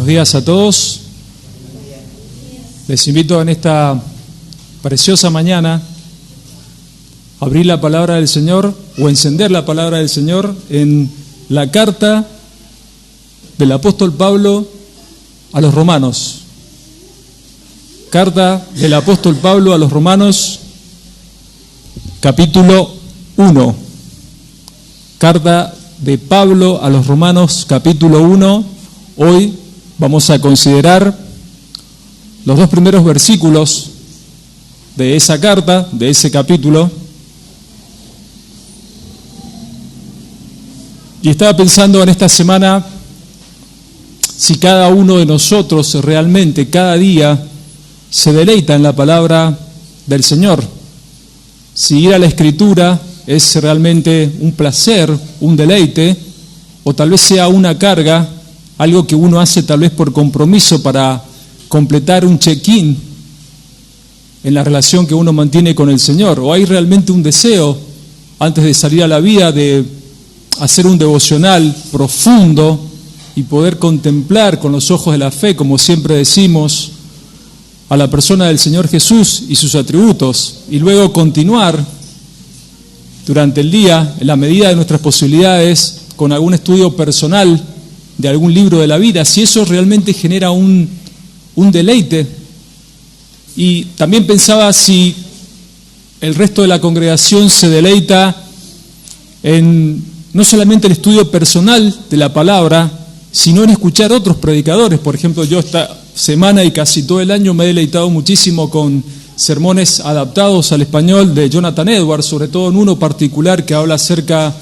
Buenos días a todos. Les invito en esta preciosa mañana a abrir la palabra del Señor o encender la palabra del Señor en la carta del apóstol Pablo a los romanos. Carta del apóstol Pablo a los romanos, capítulo 1. Carta de Pablo a los romanos, capítulo 1. Hoy vamos a considerar los dos primeros versículos de esa carta, de ese capítulo. Y estaba pensando en esta semana si cada uno de nosotros realmente cada día se deleita en la palabra del Señor. Si ir a la Escritura es realmente un placer, un deleite, o tal vez sea una carga, algo que uno hace tal vez por compromiso para completar un check-in en la relación que uno mantiene con el Señor, o hay realmente un deseo antes de salir a la vida de hacer un devocional profundo y poder contemplar con los ojos de la fe, como siempre decimos, a la persona del Señor Jesús y sus atributos, y luego continuar durante el día, en la medida de nuestras posibilidades, con algún estudio personal de algún libro de la vida, si eso realmente genera un deleite. Y también pensaba si el resto de la congregación se deleita en no solamente el estudio personal de la palabra, sino en escuchar otros predicadores. Por ejemplo, yo esta semana y casi todo el año me he deleitado muchísimo con sermones adaptados al español de Jonathan Edwards, sobre todo en uno particular que habla acerca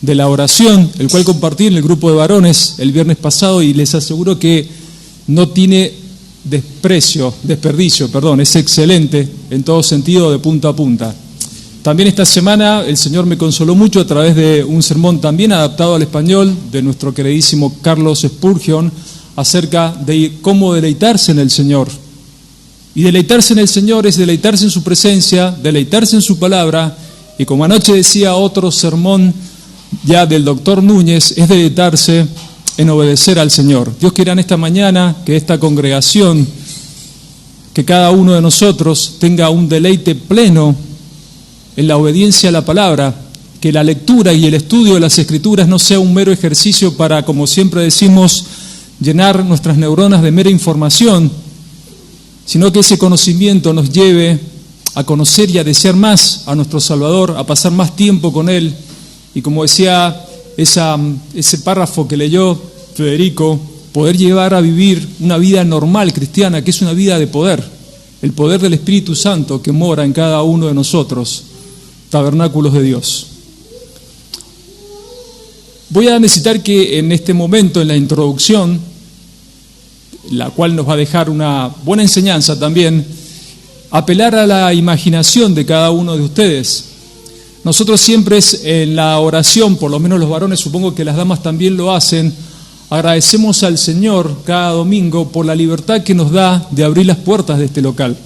de la oración, el cual compartí en el grupo de varones el viernes pasado, y les aseguro que no tiene desperdicio, es excelente en todo sentido, de punta a punta. También esta semana el Señor me consoló mucho a través de un sermón también adaptado al español de nuestro queridísimo Carlos Spurgeon acerca de cómo deleitarse en el Señor. Y deleitarse en el Señor es deleitarse en su presencia, deleitarse en su palabra, y como anoche decía otro sermón ya del doctor Núñez, es deleitarse en obedecer al Señor. Dios quiera en esta mañana que esta congregación, que cada uno de nosotros tenga un deleite pleno en la obediencia a la palabra, que la lectura y el estudio de las Escrituras no sea un mero ejercicio para, como siempre decimos, llenar nuestras neuronas de mera información, sino que ese conocimiento nos lleve a conocer y a desear más a nuestro Salvador, a pasar más tiempo con Él. Y como decía ese párrafo que leyó Federico, poder llevar a vivir una vida normal cristiana, que es una vida de poder, el poder del Espíritu Santo que mora en cada uno de nosotros, tabernáculos de Dios. Voy a necesitar que en este momento, en la introducción, la cual nos va a dejar una buena enseñanza también, apelar a la imaginación de cada uno de ustedes. Nosotros siempre en la oración, por lo menos los varones, supongo que las damas también lo hacen, agradecemos al Señor cada domingo por la libertad que nos da de abrir las puertas de este local.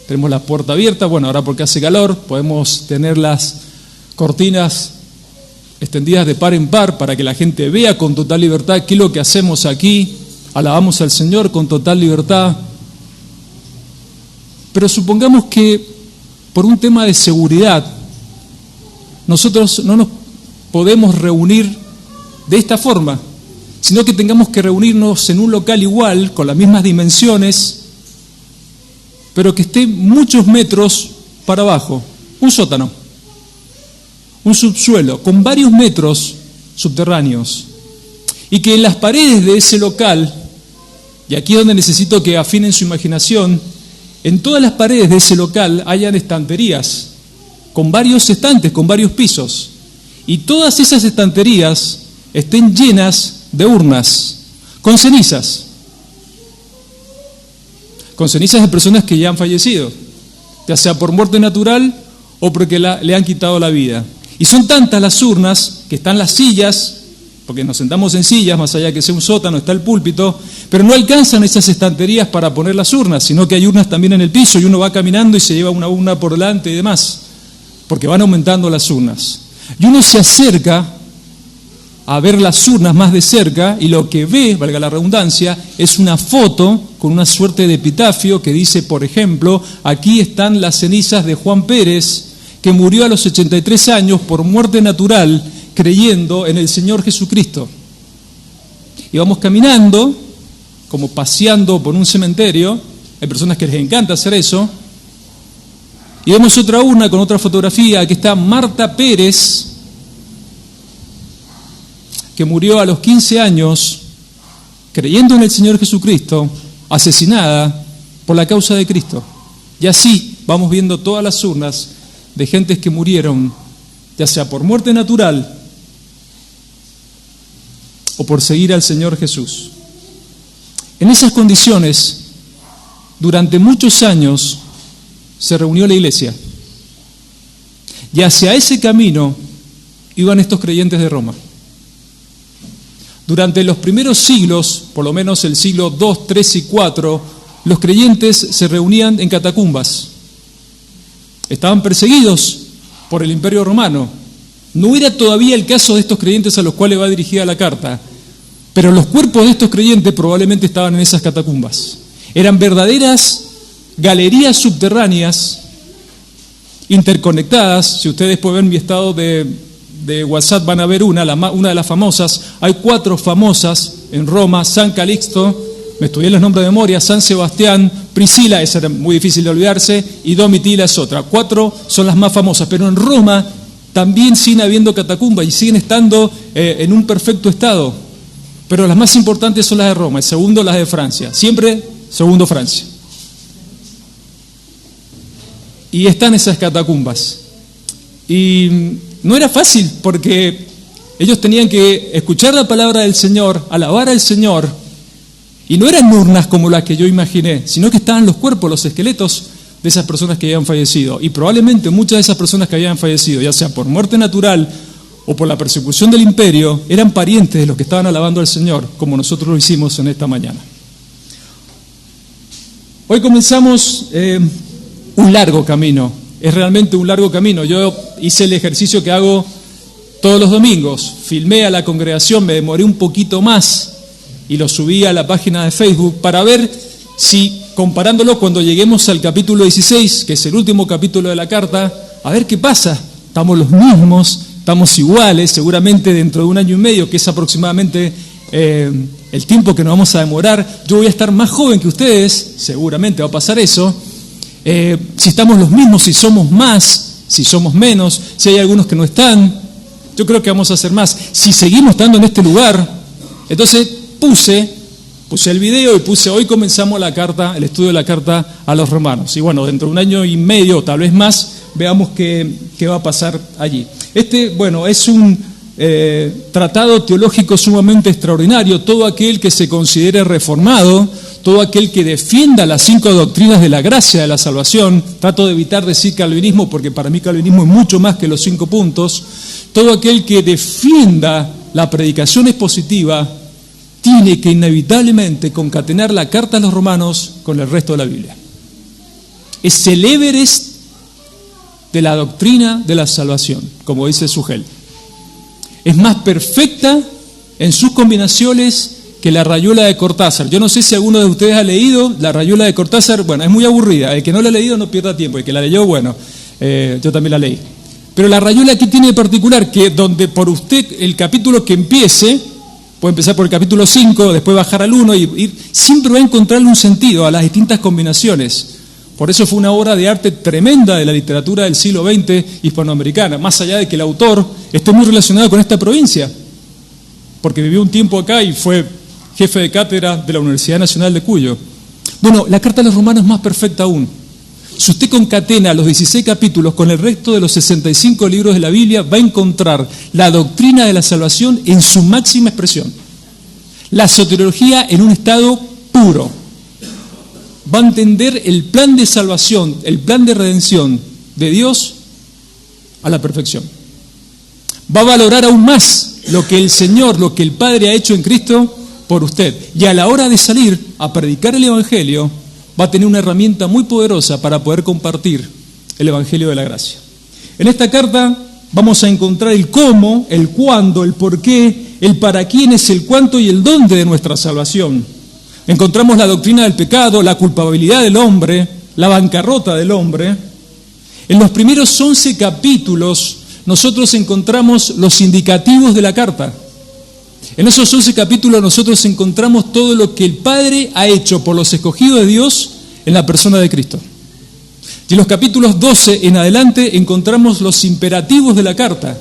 Tenemos la puerta abierta, bueno, ahora porque hace calor, podemos tener las cortinas extendidas de par en par para que la gente vea con total libertad qué es lo que hacemos aquí, alabamos al Señor con total libertad. Pero supongamos que por un tema de seguridad, nosotros no nos podemos reunir de esta forma, sino que tengamos que reunirnos en un local igual, con las mismas dimensiones, pero que esté muchos metros para abajo, un sótano, un subsuelo, con varios metros subterráneos, y que en las paredes de ese local, y aquí es donde necesito que afinen su imaginación, en todas las paredes de ese local hayan estanterías, con varios estantes, con varios pisos, y todas esas estanterías estén llenas de urnas, con cenizas de personas que ya han fallecido, ya sea por muerte natural o porque le han quitado la vida. Y son tantas las urnas que están las sillas, porque nos sentamos en sillas, más allá que sea un sótano, está el púlpito, pero no alcanzan esas estanterías para poner las urnas, sino que hay urnas también en el piso y uno va caminando y se lleva una urna por delante y demás, porque van aumentando las urnas. Y uno se acerca a ver las urnas más de cerca y lo que ve, valga la redundancia, es una foto con una suerte de epitafio que dice, por ejemplo, aquí están las cenizas de Juan Pérez, que murió a los 83 años por muerte natural, creyendo en el Señor Jesucristo. Y vamos caminando, como paseando por un cementerio, hay personas que les encanta hacer eso, y vemos otra urna con otra fotografía, aquí está Marta Pérez, que murió a los 15 años, creyendo en el Señor Jesucristo, asesinada por la causa de Cristo. Y así vamos viendo todas las urnas de gentes que murieron, ya sea por muerte natural o por seguir al Señor Jesús. En esas condiciones, durante muchos años, se reunió la iglesia. Y hacia ese camino iban estos creyentes de Roma. Durante los primeros siglos, por lo menos el siglo II, III y IV, los creyentes se reunían en catacumbas. Estaban perseguidos por el Imperio Romano. No era todavía el caso de estos creyentes a los cuales va dirigida la carta, pero los cuerpos de estos creyentes probablemente estaban en esas catacumbas. Eran verdaderas galerías subterráneas, interconectadas. Si ustedes pueden ver mi estado de WhatsApp, van a ver una de las famosas. Hay 4 famosas en Roma: San Calixto, me estudié los nombres de memoria, San Sebastián, Priscila, esa era muy difícil de olvidarse, y Domitila es otra. 4 son las más famosas, pero en Roma también siguen habiendo catacumbas y siguen estando en un perfecto estado. Pero las más importantes son las de Roma, y segundo las de Francia, siempre segundo Francia. Y están esas catacumbas. Y no era fácil, porque ellos tenían que escuchar la palabra del Señor, alabar al Señor, y no eran urnas como las que yo imaginé, sino que estaban los cuerpos, los esqueletos de esas personas que habían fallecido. Y probablemente muchas de esas personas que habían fallecido, ya sea por muerte natural o por la persecución del imperio, eran parientes de los que estaban alabando al Señor, como nosotros lo hicimos en esta mañana. Hoy comenzamos un largo camino. Es realmente un largo camino. Yo hice el ejercicio que hago todos los domingos. Filmé a la congregación, me demoré un poquito más y lo subí a la página de Facebook para ver si, comparándolo cuando lleguemos al capítulo 16, que es el último capítulo de la carta, a ver qué pasa. Estamos los mismos, estamos iguales, seguramente dentro de 1 año y medio, que es aproximadamente el tiempo que nos vamos a demorar. Yo voy a estar más joven que ustedes, seguramente va a pasar eso. Si estamos los mismos, si somos más, si somos menos, si hay algunos que no están, yo creo que vamos a hacer más. Si seguimos estando en este lugar, entonces puse el video y puse: hoy comenzamos la carta, el estudio de la carta a los romanos. Y bueno, dentro de 1 año y medio, tal vez más, veamos qué va a pasar allí. Es un tratado teológico sumamente extraordinario. Todo aquel que se considere reformado, todo aquel que defienda las 5 doctrinas de la gracia de la salvación, trato de evitar decir calvinismo porque para mí calvinismo es mucho más que los 5 puntos, todo aquel que defienda la predicación expositiva tiene que inevitablemente concatenar la carta a los romanos con el resto de la Biblia. Es el Everest de la doctrina de la salvación, como dice Sugel. Es más perfecta en sus combinaciones que la Rayuela de Cortázar. Yo no sé si alguno de ustedes ha leído la Rayuela de Cortázar. Bueno, es muy aburrida. El que no la ha leído no pierda tiempo. El que la leyó, bueno, yo también la leí. Pero la Rayuela aquí tiene de particular que donde por usted el capítulo que empiece, puede empezar por el capítulo 5, después bajar al 1 y siempre va a encontrarle un sentido a las distintas combinaciones. Por eso fue una obra de arte tremenda de la literatura del siglo XX hispanoamericana, más allá de que el autor esté muy relacionado con esta provincia, porque vivió un tiempo acá y fue jefe de cátedra de la Universidad Nacional de Cuyo. Bueno, la carta a los romanos es más perfecta aún. Si usted concatena los 16 capítulos con el resto de los 65 libros de la Biblia, va a encontrar la doctrina de la salvación en su máxima expresión. La soteriología en un estado puro. Va a entender el plan de salvación, el plan de redención de Dios a la perfección. Va a valorar aún más lo que el Señor, lo que el Padre ha hecho en Cristo por usted. Y a la hora de salir a predicar el Evangelio, va a tener una herramienta muy poderosa para poder compartir el Evangelio de la gracia. En esta carta vamos a encontrar el cómo, el cuándo, el por qué, el para quién es el cuánto y el dónde de nuestra salvación. Encontramos la doctrina del pecado, la culpabilidad del hombre, la bancarrota del hombre. En los primeros 11 capítulos nosotros encontramos los indicativos de la carta. En esos 11 capítulos nosotros encontramos todo lo que el Padre ha hecho por los escogidos de Dios en la persona de Cristo. Y en los capítulos 12 en adelante encontramos los imperativos de la carta.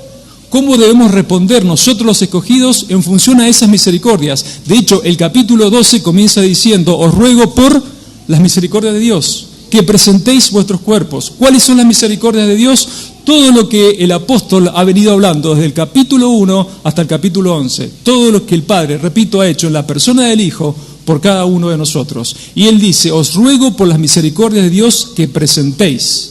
¿Cómo debemos responder nosotros los escogidos en función a esas misericordias? De hecho, el capítulo 12 comienza diciendo: os ruego por las misericordias de Dios, que presentéis vuestros cuerpos. ¿Cuáles son las misericordias de Dios? Todo lo que el apóstol ha venido hablando desde el capítulo 1 hasta el capítulo 11. Todo lo que el Padre, repito, ha hecho en la persona del Hijo por cada uno de nosotros. Y Él dice: os ruego por las misericordias de Dios que presentéis.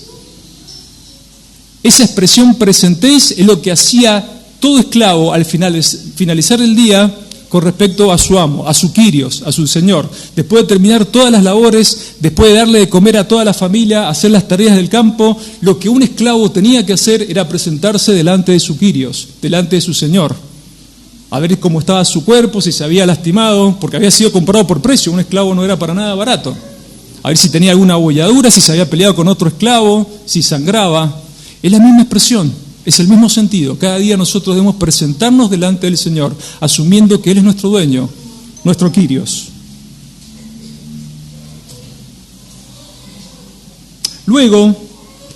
Esa expresión presentéis es lo que hacía todo esclavo al finalizar el día con respecto a su amo, a su Kyrios, a su Señor. Después de terminar todas las labores, después de darle de comer a toda la familia, hacer las tareas del campo, lo que un esclavo tenía que hacer era presentarse delante de su Kyrios, delante de su Señor, a ver cómo estaba su cuerpo, si se había lastimado, porque había sido comprado por precio, un esclavo no era para nada barato. A ver si tenía alguna abolladura, si se había peleado con otro esclavo, si sangraba. Es la misma expresión, es el mismo sentido. Cada día nosotros debemos presentarnos delante del Señor, asumiendo que Él es nuestro dueño, nuestro Kyrios. Luego,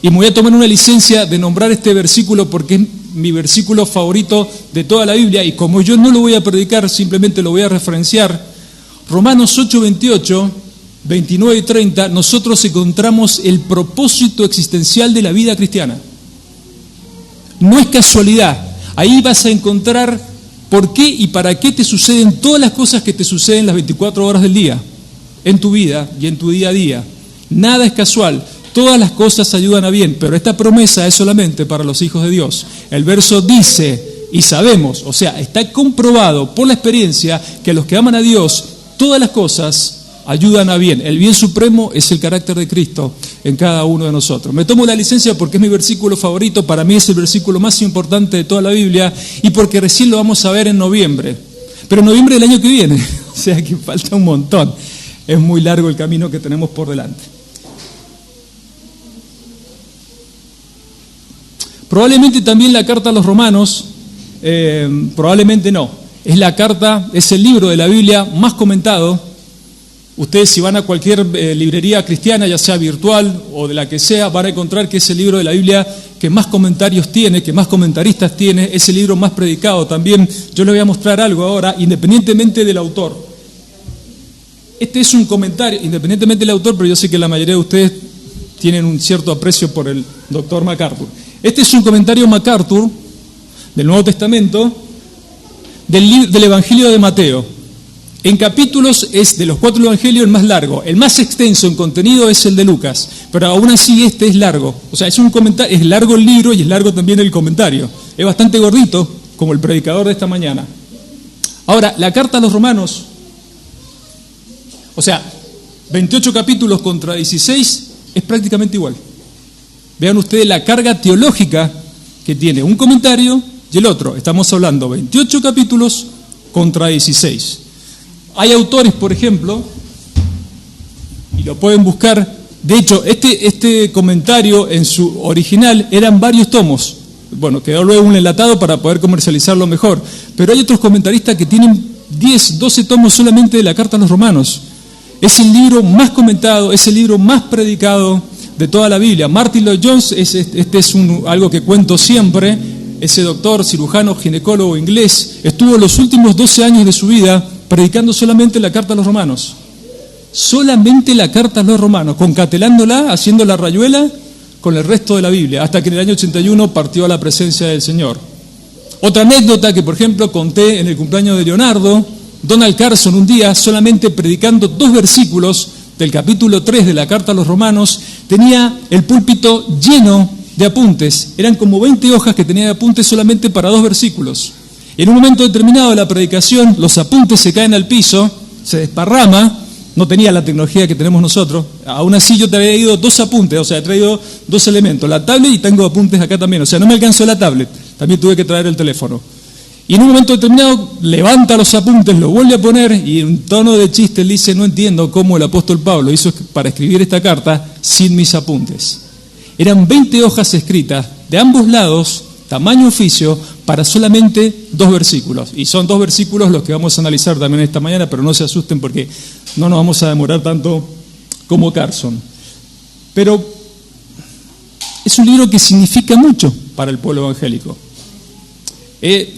y me voy a tomar una licencia de nombrar este versículo porque es mi versículo favorito de toda la Biblia, y como yo no lo voy a predicar, simplemente lo voy a referenciar. Romanos 8, 28, 29 y 30, nosotros encontramos el propósito existencial de la vida cristiana. No es casualidad. Ahí vas a encontrar por qué y para qué te suceden todas las cosas que te suceden las 24 horas del día, en tu vida y en tu día a día. Nada es casual. Todas las cosas ayudan a bien, pero esta promesa es solamente para los hijos de Dios. El verso dice, y sabemos, o sea, está comprobado por la experiencia, que a los que aman a Dios, todas las cosas ayudan a bien. El bien supremo es el carácter de Cristo en cada uno de nosotros. Me tomo la licencia porque es mi versículo favorito, para mí es el versículo más importante de toda la Biblia, y porque recién lo vamos a ver en noviembre. Pero en noviembre del año que viene, o sea que falta un montón. Es muy largo el camino que tenemos por delante. Probablemente también la carta a los romanos, probablemente no, es el libro de la Biblia más comentado. Ustedes, si van a cualquier librería cristiana, ya sea virtual o de la que sea, van a encontrar que es el libro de la Biblia que más comentarios tiene, que más comentaristas tiene, es el libro más predicado también. Yo les voy a mostrar algo ahora, independientemente del autor. Este es un comentario, independientemente del autor, pero yo sé que la mayoría de ustedes tienen un cierto aprecio por el doctor MacArthur. Este es un comentario MacArthur del Nuevo Testamento, del Evangelio de Mateo. En capítulos es de los 4 evangelios el más largo. El más extenso en contenido es el de Lucas, pero aún así este es largo. O sea, es largo el libro y es largo también el comentario. Es bastante gordito, como el predicador de esta mañana. Ahora, la carta a los romanos, o sea, 28 capítulos contra 16, es prácticamente igual. Vean ustedes la carga teológica que tiene un comentario y el otro. Estamos hablando 28 capítulos contra 16. Hay autores, por ejemplo, y lo pueden buscar. De hecho, este comentario en su original eran varios tomos. Bueno, quedó luego un enlatado para poder comercializarlo mejor. Pero hay otros comentaristas que tienen 10, 12 tomos solamente de la carta a los romanos. Es el libro más comentado, es el libro más predicado de toda la Biblia. Martin Lloyd-Jones, algo que cuento siempre. Ese doctor, cirujano, ginecólogo inglés, estuvo los últimos 12 años de su vida predicando solamente la carta a los romanos. Solamente la carta a los romanos, concatelándola, haciendo la rayuela con el resto de la Biblia, hasta que en el año 81 partió a la presencia del Señor. Otra anécdota que, por ejemplo, conté en el cumpleaños de Leonardo, Donald Carson un día, solamente predicando 2 versículos del capítulo 3 de la carta a los romanos, tenía el púlpito lleno de apuntes. Eran como 20 hojas que tenía de apuntes solamente para 2 versículos. En un momento determinado de la predicación, los apuntes se caen al piso, se desparrama. No tenía la tecnología que tenemos nosotros. Aún así yo te había traído 2 apuntes, o sea, he traído 2 elementos, la tablet y tengo apuntes acá también. O sea, no me alcanzó la tablet, también tuve que traer el teléfono. Y en un momento determinado levanta los apuntes, lo vuelve a poner y en un tono de chiste él dice: no entiendo cómo el apóstol Pablo hizo para escribir esta carta sin mis apuntes. Eran 20 hojas escritas de ambos lados, tamaño oficio, para solamente 2 versículos. Y son 2 versículos los que vamos a analizar también esta mañana, pero no se asusten porque no nos vamos a demorar tanto como Carson. Pero es un libro que significa mucho para el pueblo evangélico.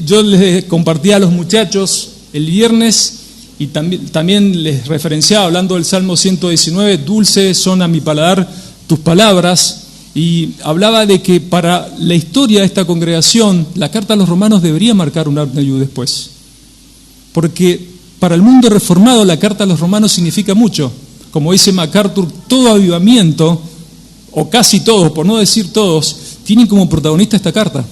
Yo les compartía a los muchachos el viernes y también les referenciaba hablando del Salmo 119, dulces son a mi paladar tus palabras, y hablaba de que para la historia de esta congregación la carta a los romanos debería marcar un antes y un después, porque para el mundo reformado la carta a los romanos significa mucho. Como dice MacArthur, todo avivamiento, o casi todos, por no decir todos, tienen como protagonista esta carta.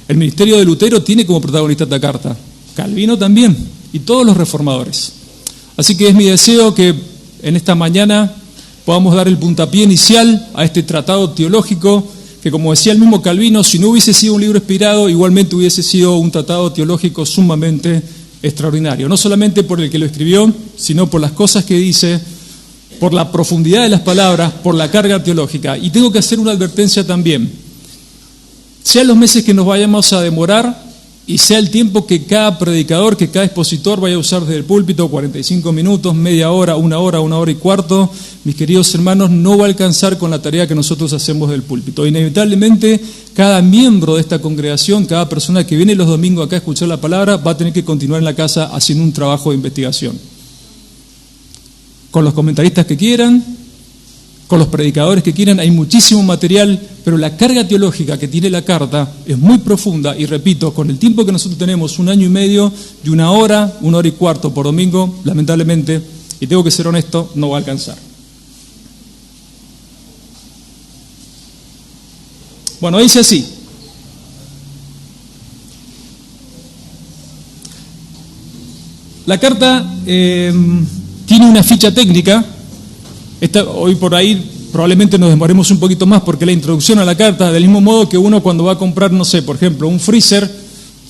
El ministerio de Lutero tiene como protagonista esta carta, Calvino también, y todos los reformadores. Así que es mi deseo que en esta mañana podamos dar el puntapié inicial a este tratado teológico, que como decía el mismo Calvino, si no hubiese sido un libro inspirado, igualmente hubiese sido un tratado teológico sumamente extraordinario. No solamente por el que lo escribió, sino por las cosas que dice, por la profundidad de las palabras, por la carga teológica. Y tengo que hacer una advertencia también. Sean los meses que nos vayamos a demorar y sea el tiempo que cada predicador, que cada expositor vaya a usar desde el púlpito, 45 minutos, media hora, una hora y cuarto, mis queridos hermanos, no va a alcanzar con la tarea que nosotros hacemos del púlpito. Inevitablemente, cada miembro de esta congregación, cada persona que viene los domingos acá a escuchar la palabra, va a tener que continuar en la casa haciendo un trabajo de investigación. Con los comentaristas que quieran, con los predicadores que quieran, hay muchísimo material, pero la carga teológica que tiene la carta es muy profunda y repito, con el tiempo que nosotros tenemos, 1 año y medio, de 1 hora y cuarto por domingo, lamentablemente, y tengo que ser honesto, no va a alcanzar. Bueno, dice así. La carta tiene una ficha técnica. Hoy por ahí probablemente nos demoremos un poquito más porque la introducción a la carta, del mismo modo que uno cuando va a comprar, no sé, por ejemplo, un freezer,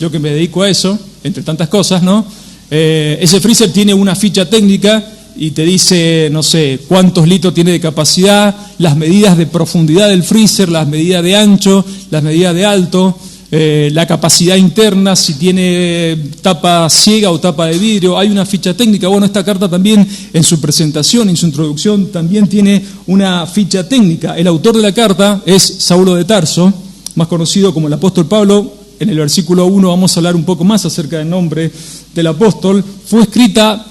yo que me dedico a eso, entre tantas cosas, ¿no? Ese freezer tiene una ficha técnica y te dice, no sé, cuántos litros tiene de capacidad, las medidas de profundidad del freezer, las medidas de ancho, las medidas de alto, la capacidad interna, si tiene tapa ciega o tapa de vidrio, hay una ficha técnica. Bueno, esta carta también en su presentación, en su introducción, también tiene una ficha técnica. El autor de la carta es Saulo de Tarso, más conocido como el apóstol Pablo. En el versículo 1 vamos a hablar un poco más acerca del nombre del apóstol. Fue escrita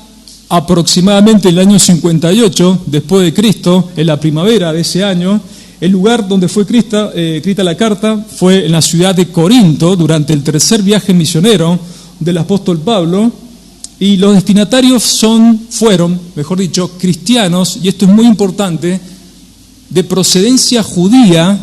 aproximadamente en el año 58 después de Cristo, en la primavera de ese año. El lugar donde fue escrita la carta fue en la ciudad de Corinto durante el tercer viaje misionero del apóstol Pablo, y los destinatarios fueron, cristianos, y esto es muy importante, de procedencia judía,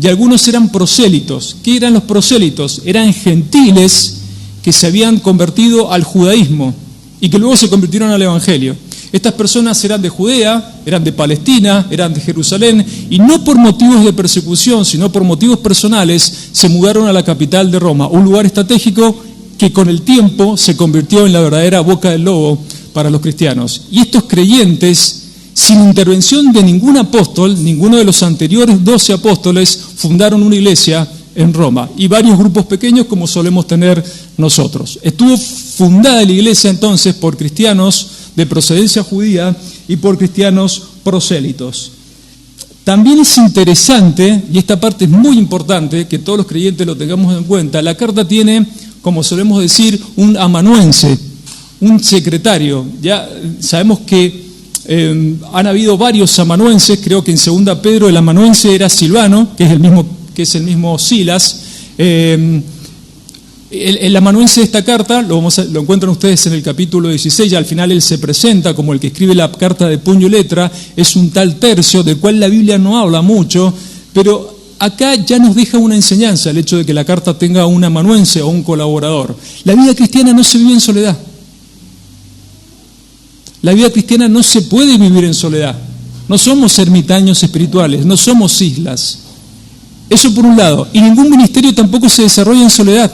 y algunos eran prosélitos. ¿Qué eran los prosélitos? Eran gentiles que se habían convertido al judaísmo y que luego se convirtieron al evangelio. Estas personas eran de Judea, eran de Palestina, eran de Jerusalén, y no por motivos de persecución, sino por motivos personales, se mudaron a la capital de Roma, un lugar estratégico que con el tiempo se convirtió en la verdadera boca del lobo para los cristianos. Y estos creyentes, sin intervención de ningún apóstol, ninguno de los anteriores 12 apóstoles, fundaron una iglesia en Roma, y varios grupos pequeños como solemos tener nosotros. Estuvo fundada la iglesia entonces por cristianos de procedencia judía y por cristianos prosélitos. También es interesante, y esta parte es muy importante, que todos los creyentes lo tengamos en cuenta, la carta tiene, como solemos decir, un amanuense, un secretario. Ya sabemos que han habido varios amanuenses, creo que en 2 Pedro el amanuense era Silvano, que es el mismo Silas. El amanuense de esta carta, lo encuentran ustedes en el capítulo 16, y al final él se presenta como el que escribe la carta de puño y letra, es un tal Tercio, del cual la Biblia no habla mucho, pero acá ya nos deja una enseñanza el hecho de que la carta tenga un amanuense o un colaborador. La vida cristiana no se vive en soledad. La vida cristiana no se puede vivir en soledad. No somos ermitaños espirituales, no somos islas. Eso por un lado. Y ningún ministerio tampoco se desarrolla en soledad.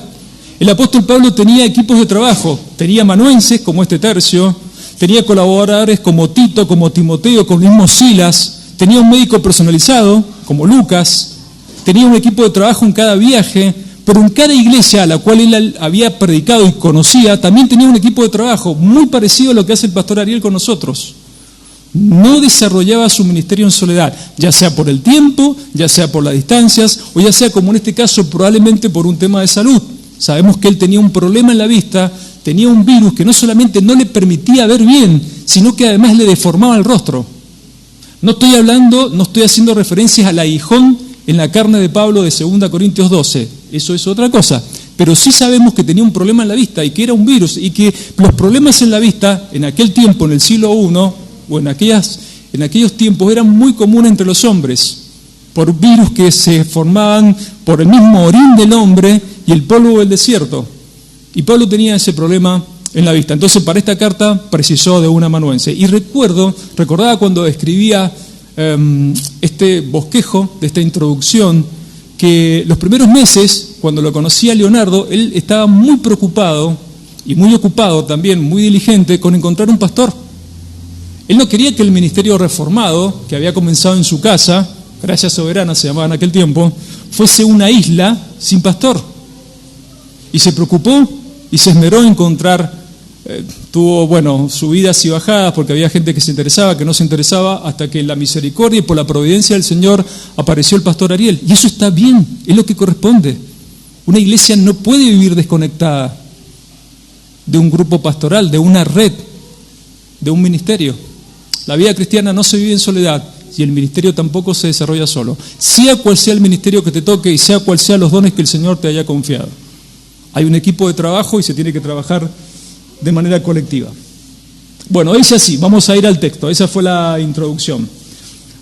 El apóstol Pablo tenía equipos de trabajo, tenía amanuenses como este Tercio, tenía colaboradores como Tito, como Timoteo, como el mismo Silas, tenía un médico personalizado como Lucas, tenía un equipo de trabajo en cada viaje, pero en cada iglesia a la cual él había predicado y conocía, también tenía un equipo de trabajo muy parecido a lo que hace el pastor Ariel con nosotros. No desarrollaba su ministerio en soledad, ya sea por el tiempo, ya sea por las distancias, o ya sea, como en este caso, probablemente por un tema de salud. Sabemos que él tenía un problema en la vista, tenía un virus que no solamente no le permitía ver bien, sino que además le deformaba el rostro. No estoy haciendo referencias al aguijón en la carne de Pablo de 2 Corintios 12, eso es otra cosa. Pero sí sabemos que tenía un problema en la vista y que era un virus, y que los problemas en la vista en aquel tiempo, en el siglo I, o en aquellos tiempos, eran muy comunes entre los hombres, por virus que se formaban por el mismo orín del hombre y el polvo del desierto. Y Pablo tenía ese problema en la vista. Entonces, para esta carta precisó de un amanuense. Y recordaba cuando escribía este bosquejo de esta introducción, que los primeros meses, cuando lo conocía Leonardo, él estaba muy preocupado y muy ocupado también, muy diligente con encontrar un pastor. Él no quería que el ministerio reformado, que había comenzado en su casa, Gracia Soberana se llamaba en aquel tiempo, fuese una isla sin pastor. Y se preocupó y se esmeró en encontrar, tuvo subidas y bajadas, porque había gente que se interesaba, que no se interesaba, hasta que en la misericordia y por la providencia del Señor apareció el pastor Ariel. Y eso está bien, es lo que corresponde. Una iglesia no puede vivir desconectada de un grupo pastoral, de una red, de un ministerio. La vida cristiana no se vive en soledad, y el ministerio tampoco se desarrolla solo. Sea cual sea el ministerio que te toque y sea cual sean los dones que el Señor te haya confiado. Hay un equipo de trabajo y se tiene que trabajar de manera colectiva. Bueno, dice así, vamos a ir al texto, esa fue la introducción.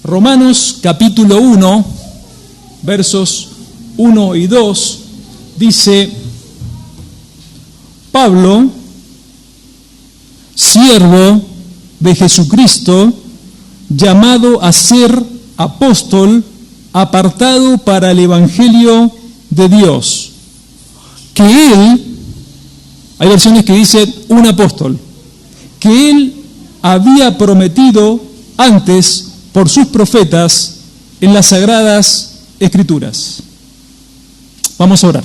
Romanos capítulo 1, versos 1 y 2, dice: Pablo, siervo de Jesucristo, llamado a ser apóstol, apartado para el evangelio de Dios, que él, hay versiones que dicen un apóstol, que él había prometido antes por sus profetas en las sagradas Escrituras. Vamos a orar.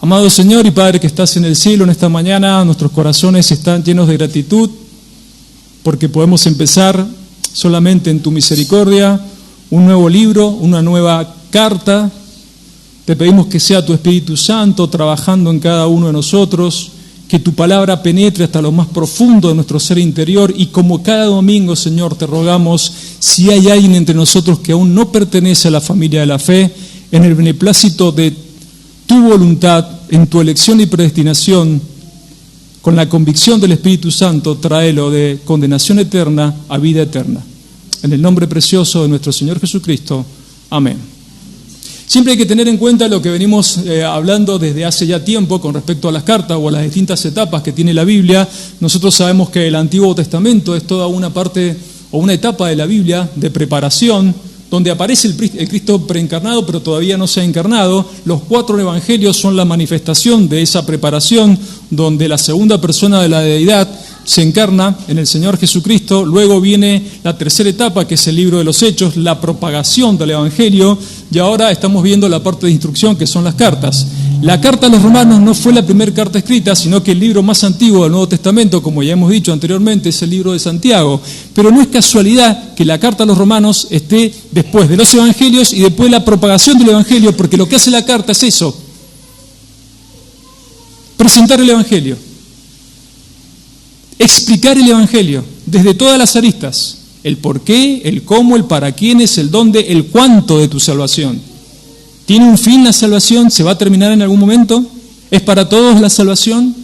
Amado Señor y Padre que estás en el cielo, en esta mañana nuestros corazones están llenos de gratitud porque podemos empezar solamente en tu misericordia un nuevo libro, una nueva carta. Te pedimos que sea tu Espíritu Santo trabajando en cada uno de nosotros, que tu palabra penetre hasta lo más profundo de nuestro ser interior, y como cada domingo, Señor, te rogamos, si hay alguien entre nosotros que aún no pertenece a la familia de la fe, en el beneplácito de tu voluntad, en tu elección y predestinación, con la convicción del Espíritu Santo, tráelo de condenación eterna a vida eterna. En el nombre precioso de nuestro Señor Jesucristo. Amén. Siempre hay que tener en cuenta lo que venimos hablando desde hace ya tiempo con respecto a las cartas o a las distintas etapas que tiene la Biblia. Nosotros sabemos que el Antiguo Testamento es toda una parte o una etapa de la Biblia de preparación, donde aparece el Cristo preencarnado, pero todavía no se ha encarnado. Los 4 evangelios son la manifestación de esa preparación, donde la segunda persona de la deidad se encarna en el Señor Jesucristo. Luego viene la tercera etapa, que es el libro de los Hechos, la propagación del evangelio, y ahora estamos viendo la parte de instrucción, que son las cartas. La carta a los romanos no fue la primera carta escrita, sino que el libro más antiguo del Nuevo Testamento, como ya hemos dicho anteriormente, es el libro de Santiago. Pero no es casualidad que la carta a los romanos esté después de los evangelios y después de la propagación del evangelio, porque lo que hace la carta es eso: presentar el evangelio, explicar el evangelio desde todas las aristas: el por qué, el cómo, el para quiénes, el dónde, el cuánto de tu salvación. ¿Tiene un fin la salvación? ¿Se va a terminar en algún momento? ¿Es para todos la salvación?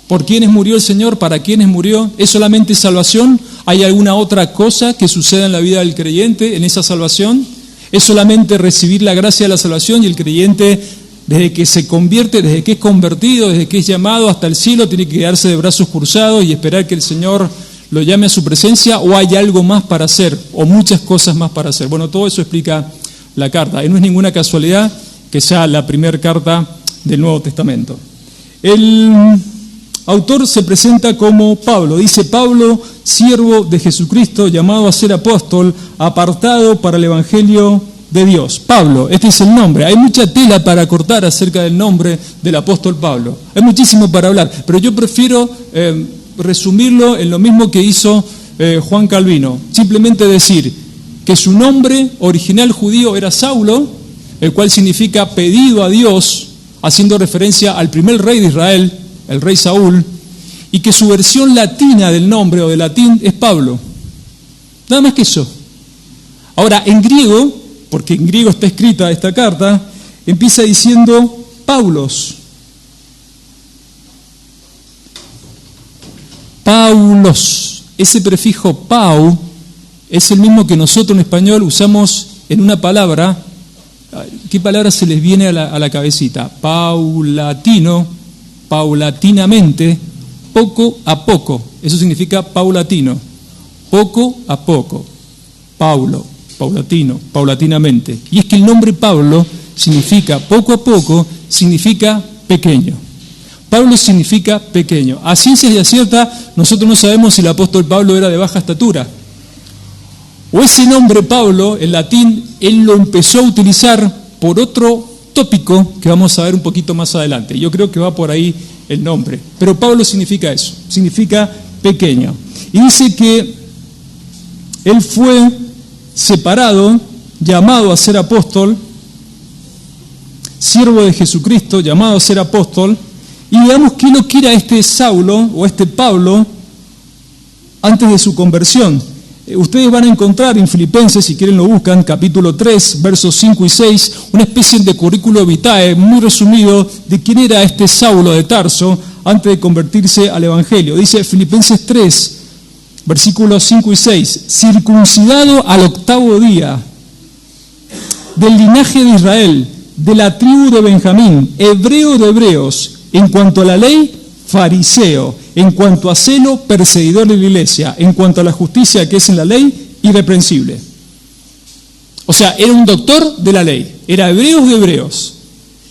¿Por quiénes murió el Señor? ¿Para quiénes murió? ¿Es solamente salvación? ¿Hay alguna otra cosa que suceda en la vida del creyente en esa salvación? ¿Es solamente recibir la gracia de la salvación y el creyente, desde que se convierte, desde que es convertido, desde que es llamado hasta el cielo, tiene que quedarse de brazos cruzados y esperar que el Señor lo llame a su presencia? ¿O hay algo más para hacer? ¿O muchas cosas más para hacer? Bueno, todo eso explica la carta. Y no es ninguna casualidad que sea la primera carta del Nuevo Testamento. El autor se presenta como Pablo. Dice: Pablo, siervo de Jesucristo, llamado a ser apóstol, apartado para el Evangelio de Dios. Pablo, este es el nombre. Hay mucha tela para cortar acerca del nombre del apóstol Pablo. Hay muchísimo para hablar, pero yo prefiero resumirlo en lo mismo que hizo Juan Calvino. Simplemente decir que su nombre original judío era Saulo, el cual significa pedido a Dios, haciendo referencia al primer rey de Israel, el rey Saúl, y que su versión latina del nombre o de latín es Pablo. Nada más que eso. Ahora, en griego, porque en griego está escrita esta carta, empieza diciendo Paulos. Paulos. Ese prefijo pau es el mismo que nosotros en español usamos en una palabra. ¿Qué palabra se les viene a la cabecita? Paulatino, paulatinamente, poco a poco. Eso significa paulatino. Poco a poco. Paulo, paulatino, paulatinamente. Y es que el nombre Pablo significa poco a poco, significa pequeño. Pablo significa pequeño. A ciencia y a cierta, nosotros no sabemos si el apóstol Pablo era de baja estatura. O ese nombre Pablo, en latín, él lo empezó a utilizar por otro tópico que vamos a ver un poquito más adelante. Yo creo que va por ahí el nombre. Pero Pablo significa eso, significa pequeño. Y dice que él fue separado, llamado a ser apóstol, siervo de Jesucristo, llamado a ser apóstol. Y veamos qué lo quiera este Saulo o este Pablo antes de su conversión. Ustedes van a encontrar en Filipenses, si quieren lo buscan, capítulo 3, versos 5 y 6, una especie de currículo vitae muy resumido de quién era este Saulo de Tarso antes de convertirse al Evangelio. Dice Filipenses 3, versículos 5 y 6, circuncidado al 8º día, del linaje de Israel, de la tribu de Benjamín, hebreo de hebreos, en cuanto a la ley, fariseo, en cuanto a celo, perseguidor de la iglesia, en cuanto a la justicia que es en la ley, irreprensible. O sea, era un doctor de la ley, era hebreos de hebreos.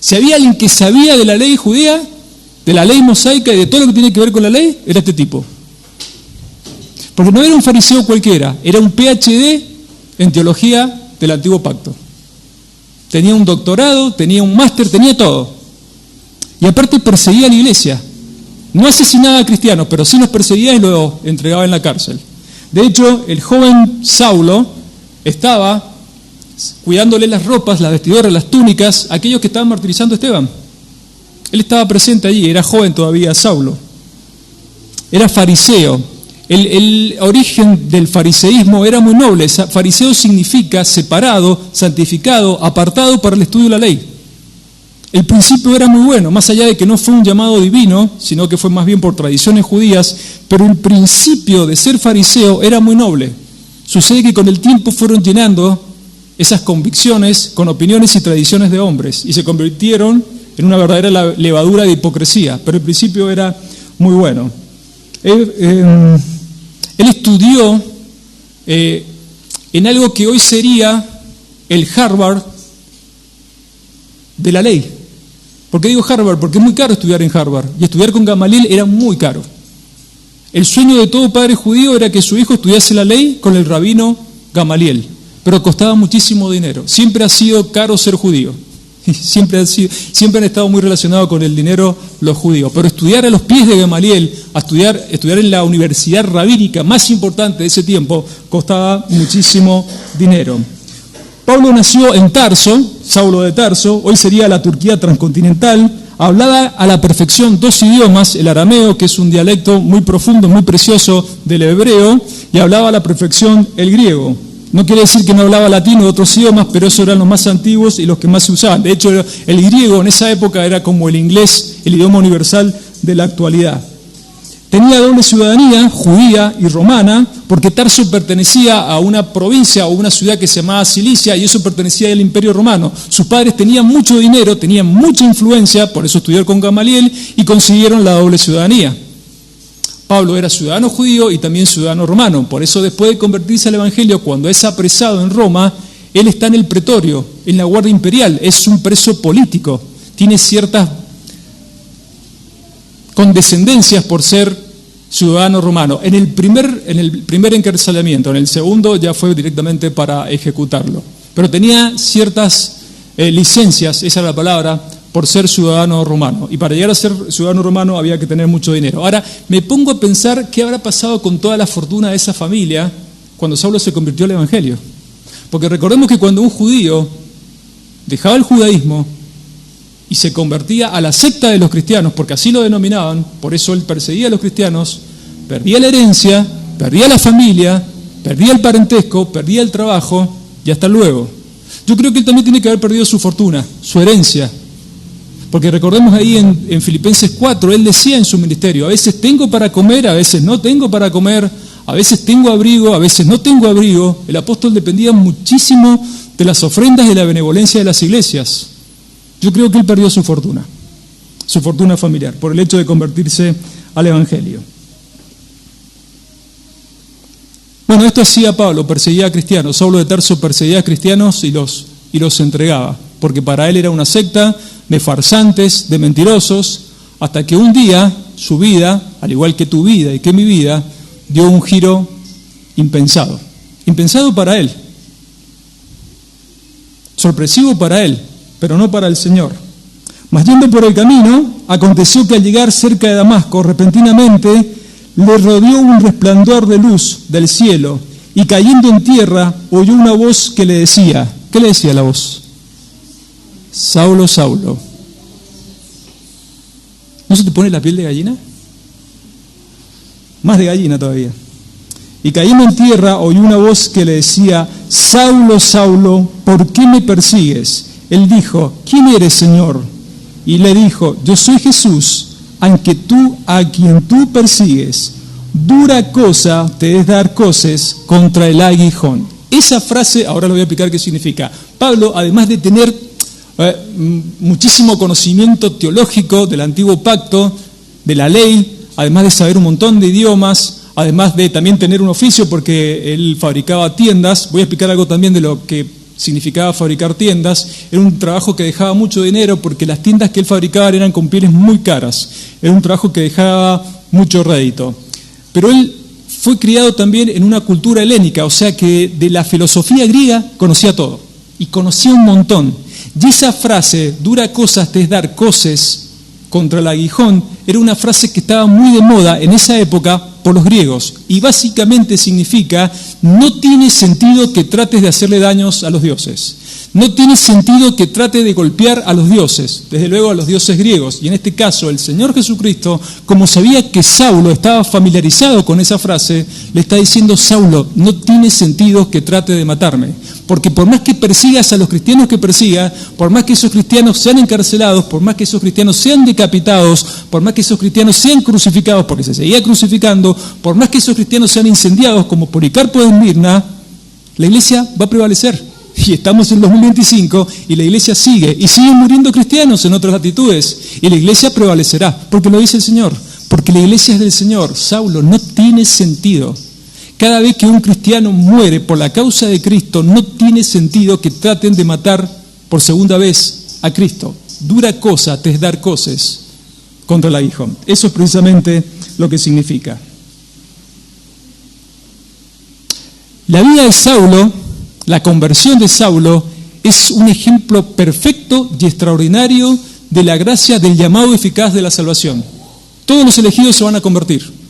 Si había alguien que sabía de la ley judía, de la ley mosaica y de todo lo que tiene que ver con la ley, era este tipo. Porque no era un fariseo cualquiera, era un PhD en teología del Antiguo Pacto. Tenía un doctorado, tenía un máster, tenía todo. Y aparte perseguía a la iglesia. No asesinaba a cristianos, pero sí los perseguía y los entregaba en la cárcel. De hecho, el joven Saulo estaba cuidándole las ropas, las vestiduras, las túnicas, a aquellos que estaban martirizando a Esteban. Él estaba presente allí, era joven todavía Saulo. Era fariseo. El origen del fariseísmo era muy noble. Fariseo significa separado, santificado, apartado para el estudio de la ley. El principio era muy bueno, más allá de que no fue un llamado divino, sino que fue más bien por tradiciones judías, pero el principio de ser fariseo era muy noble. Sucede que con el tiempo fueron llenando esas convicciones con opiniones y tradiciones de hombres y se convirtieron en una verdadera levadura de hipocresía, pero el principio era muy bueno. Él estudió en algo que hoy sería el Harvard de la ley. ¿Por qué digo Harvard? Porque es muy caro estudiar en Harvard, y estudiar con Gamaliel era muy caro. El sueño de todo padre judío era que su hijo estudiase la ley con el rabino Gamaliel, pero costaba muchísimo dinero. Siempre ha sido caro ser judío. Siempre han estado muy relacionados con el dinero los judíos. Pero estudiar a los pies de Gamaliel, estudiar en la universidad rabínica más importante de ese tiempo, costaba muchísimo dinero. Pablo nació en Tarso, Saulo de Tarso, hoy sería la Turquía transcontinental. Hablaba a la perfección 2 idiomas, el arameo, que es un dialecto muy profundo, muy precioso del hebreo, y hablaba a la perfección el griego. No quiere decir que no hablaba latín o otros idiomas, pero esos eran los más antiguos y los que más se usaban. De hecho, el griego en esa época era como el inglés, el idioma universal de la actualidad. Tenía doble ciudadanía, judía y romana, porque Tarso pertenecía a una provincia o una ciudad que se llamaba Cilicia, y eso pertenecía al Imperio Romano. Sus padres tenían mucho dinero, tenían mucha influencia, por eso estudiaron con Gamaliel y consiguieron la doble ciudadanía. Pablo era ciudadano judío y también ciudadano romano. Por eso, después de convertirse al Evangelio, cuando es apresado en Roma, él está en el pretorio, en la guardia imperial. Es un preso político. Tiene ciertas con descendencias por ser ciudadano romano. En el primer encarcelamiento, en el segundo ya fue directamente para ejecutarlo. Pero tenía ciertas licencias, esa es la palabra, por ser ciudadano romano. Y para llegar a ser ciudadano romano había que tener mucho dinero. Ahora, me pongo a pensar qué habrá pasado con toda la fortuna de esa familia cuando Saulo se convirtió al Evangelio. Porque recordemos que cuando un judío dejaba el judaísmo y se convertía a la secta de los cristianos, porque así lo denominaban, por eso él perseguía a los cristianos, perdía la herencia, perdía la familia, perdía el parentesco, perdía el trabajo y hasta luego. Yo creo que él también tiene que haber perdido su fortuna, su herencia. Porque recordemos ahí en Filipenses 4, él decía en su ministerio, a veces tengo para comer, a veces no tengo para comer, a veces tengo abrigo, a veces no tengo abrigo. El apóstol dependía muchísimo de las ofrendas y de la benevolencia de las iglesias. Yo creo que él perdió su fortuna familiar, por el hecho de convertirse al Evangelio. Bueno, esto hacía Pablo, perseguía a cristianos. Saulo de Tarso perseguía a cristianos y los entregaba, porque para él era una secta de farsantes, de mentirosos, hasta que un día su vida, al igual que tu vida y que mi vida, dio un giro impensado para él, sorpresivo para él, pero no para el Señor. Mas yendo por el camino, aconteció que al llegar cerca de Damasco, repentinamente le rodeó un resplandor de luz del cielo, y cayendo en tierra, oyó una voz que le decía, ¿qué le decía la voz? Saulo, Saulo. ¿No se te pone la piel de gallina? Más de gallina todavía. Y cayendo en tierra, oyó una voz que le decía, Saulo, Saulo, ¿por qué me persigues? Él dijo, ¿quién eres, Señor? Y le dijo, yo soy Jesús, a quien tú persigues. Dura cosa te es dar coces contra el aguijón. Esa frase, ahora lo voy a explicar qué significa. Pablo, además de tener muchísimo conocimiento teológico del antiguo pacto, de la ley, además de saber un montón de idiomas, además de también tener un oficio porque él fabricaba tiendas, voy a explicar algo también de lo que significaba fabricar tiendas. Era un trabajo que dejaba mucho dinero porque las tiendas que él fabricaba eran con pieles muy caras, era un trabajo que dejaba mucho rédito. Pero él fue criado también en una cultura helénica, o sea que de la filosofía griega conocía todo, y conocía un montón. Y esa frase, dura cosa te es dar coces contra el aguijón, era una frase que estaba muy de moda en esa época por los griegos, y básicamente significa, no tiene sentido que trates de hacerle daños a los dioses. No tiene sentido que trate de golpear a los dioses, desde luego a los dioses griegos. Y en este caso, el Señor Jesucristo, como sabía que Saulo estaba familiarizado con esa frase, le está diciendo, Saulo, no tiene sentido que trate de matarme. Porque por más que persigas a los cristianos que persigas, por más que esos cristianos sean encarcelados, por más que esos cristianos sean decapitados, por más que esos cristianos sean crucificados, porque se seguía crucificando, por más que esos cristianos sean incendiados, como Policarpo de Esmirna, la iglesia va a prevalecer. Y estamos en 2025 y la iglesia sigue, y siguen muriendo cristianos en otras latitudes, y la iglesia prevalecerá, porque lo dice el Señor, porque la iglesia es del Señor. Saulo, no tiene sentido. Cada vez que un cristiano muere por la causa de Cristo, no tiene sentido que traten de matar por segunda vez a Cristo. Dura cosa te es dar coces contra el aguijón. Eso es precisamente lo que significa. La vida de Saulo, la conversión de Saulo, es un ejemplo perfecto y extraordinario de la gracia del llamado eficaz de la salvación. Todos los elegidos se van a convertir.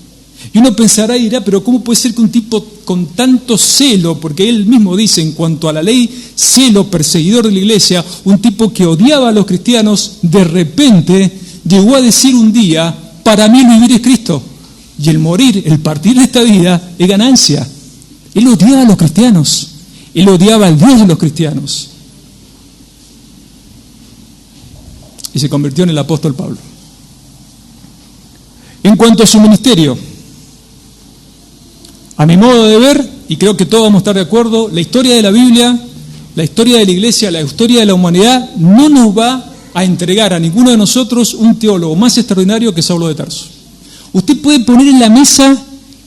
Y uno pensará y dirá, pero ¿cómo puede ser que un tipo con tanto celo, porque él mismo dice en cuanto a la ley, celo, perseguidor de la iglesia, un tipo que odiaba a los cristianos, de repente llegó a decir un día, para mí el vivir es Cristo, y el morir, el partir de esta vida es ganancia? Él odiaba a los cristianos, él odiaba al Dios de los cristianos. Y se convirtió en el apóstol Pablo. En cuanto a su ministerio, a mi modo de ver, y creo que todos vamos a estar de acuerdo, la historia de la Biblia, la historia de la iglesia, la historia de la humanidad, no nos va a entregar a ninguno de nosotros un teólogo más extraordinario que Saulo de Tarso. Usted puede poner en la mesa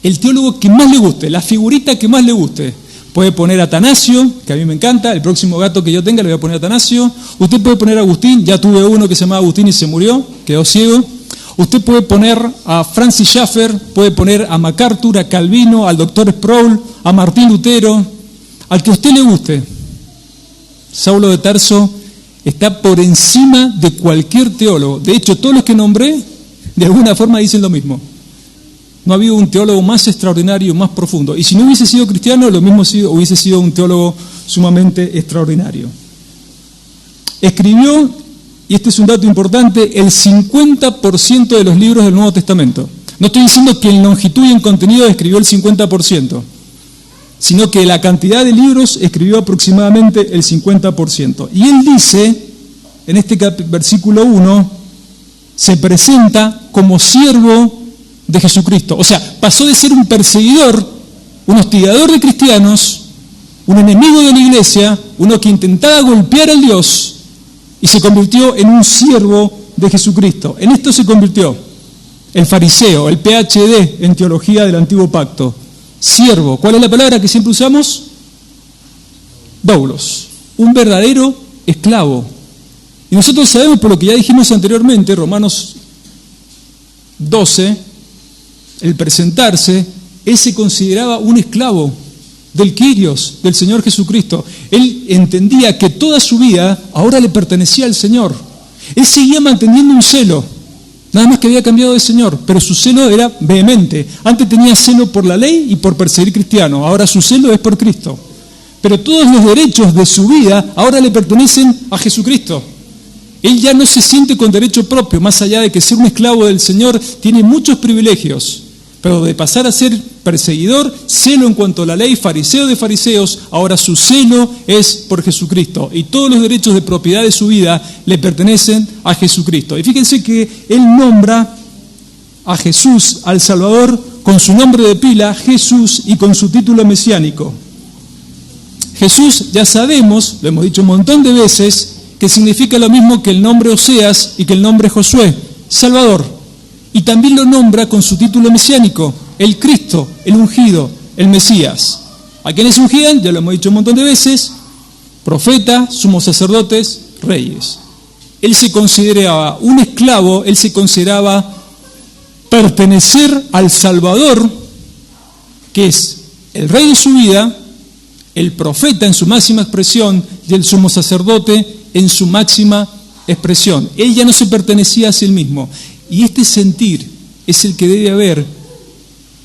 el teólogo que más le guste, la figurita que más le guste. Puede poner a Atanasio, que a mí me encanta, el próximo gato que yo tenga le voy a poner a Atanasio. Usted puede poner a Agustín, ya tuve uno que se llamaba Agustín y se murió, quedó ciego. Usted puede poner a Francis Schaeffer, puede poner a MacArthur, a Calvino, al doctor Sproul, a Martín Lutero, al que a usted le guste. Saulo de Tarso está por encima de cualquier teólogo. De hecho, todos los que nombré, de alguna forma dicen lo mismo. No ha habido un teólogo más extraordinario, más profundo. Y si no hubiese sido cristiano, lo mismo hubiese sido un teólogo sumamente extraordinario. Escribió, y este es un dato importante, el 50% de los libros del Nuevo Testamento. No estoy diciendo que en longitud y en contenido escribió el 50%, sino que la cantidad de libros escribió aproximadamente el 50%. Y él dice, en este versículo 1, se presenta como siervo de Jesucristo. O sea, pasó de ser un perseguidor, un hostigador de cristianos, un enemigo de la iglesia, uno que intentaba golpear al Dios, y se convirtió en un siervo de Jesucristo. En esto se convirtió el fariseo, el PhD en teología del Antiguo Pacto. Siervo, ¿cuál es la palabra que siempre usamos? Doulos, un verdadero esclavo. Y nosotros sabemos, por lo que ya dijimos anteriormente, Romanos 12, el presentarse, él se consideraba un esclavo del Kyrios, del Señor Jesucristo. Él entendía que toda su vida ahora le pertenecía al Señor. Él seguía manteniendo un celo, nada más que había cambiado de Señor, pero su celo era vehemente. Antes tenía celo por la ley y por perseguir cristianos, ahora su celo es por Cristo. Pero todos los derechos de su vida ahora le pertenecen a Jesucristo. Él ya no se siente con derecho propio, más allá de que ser un esclavo del Señor tiene muchos privilegios. Pero de pasar a ser perseguidor, celo en cuanto a la ley, fariseo de fariseos, ahora su celo es por Jesucristo. Y todos los derechos de propiedad de su vida le pertenecen a Jesucristo. Y fíjense que él nombra a Jesús, al Salvador, con su nombre de pila, Jesús, y con su título mesiánico. Jesús, ya sabemos, lo hemos dicho un montón de veces, que significa lo mismo que el nombre Oseas y que el nombre Josué, Salvador. Y también lo nombra con su título mesiánico, el Cristo, el ungido, el Mesías. ¿A quiénes ungían? Ya lo hemos dicho un montón de veces, profeta, sumos sacerdotes, reyes. Él se consideraba un esclavo, él se consideraba pertenecer al Salvador, que es el rey de su vida, el profeta en su máxima expresión y el sumo sacerdote en su máxima expresión. Él ya no se pertenecía a sí mismo. Y este sentir es el que debe haber,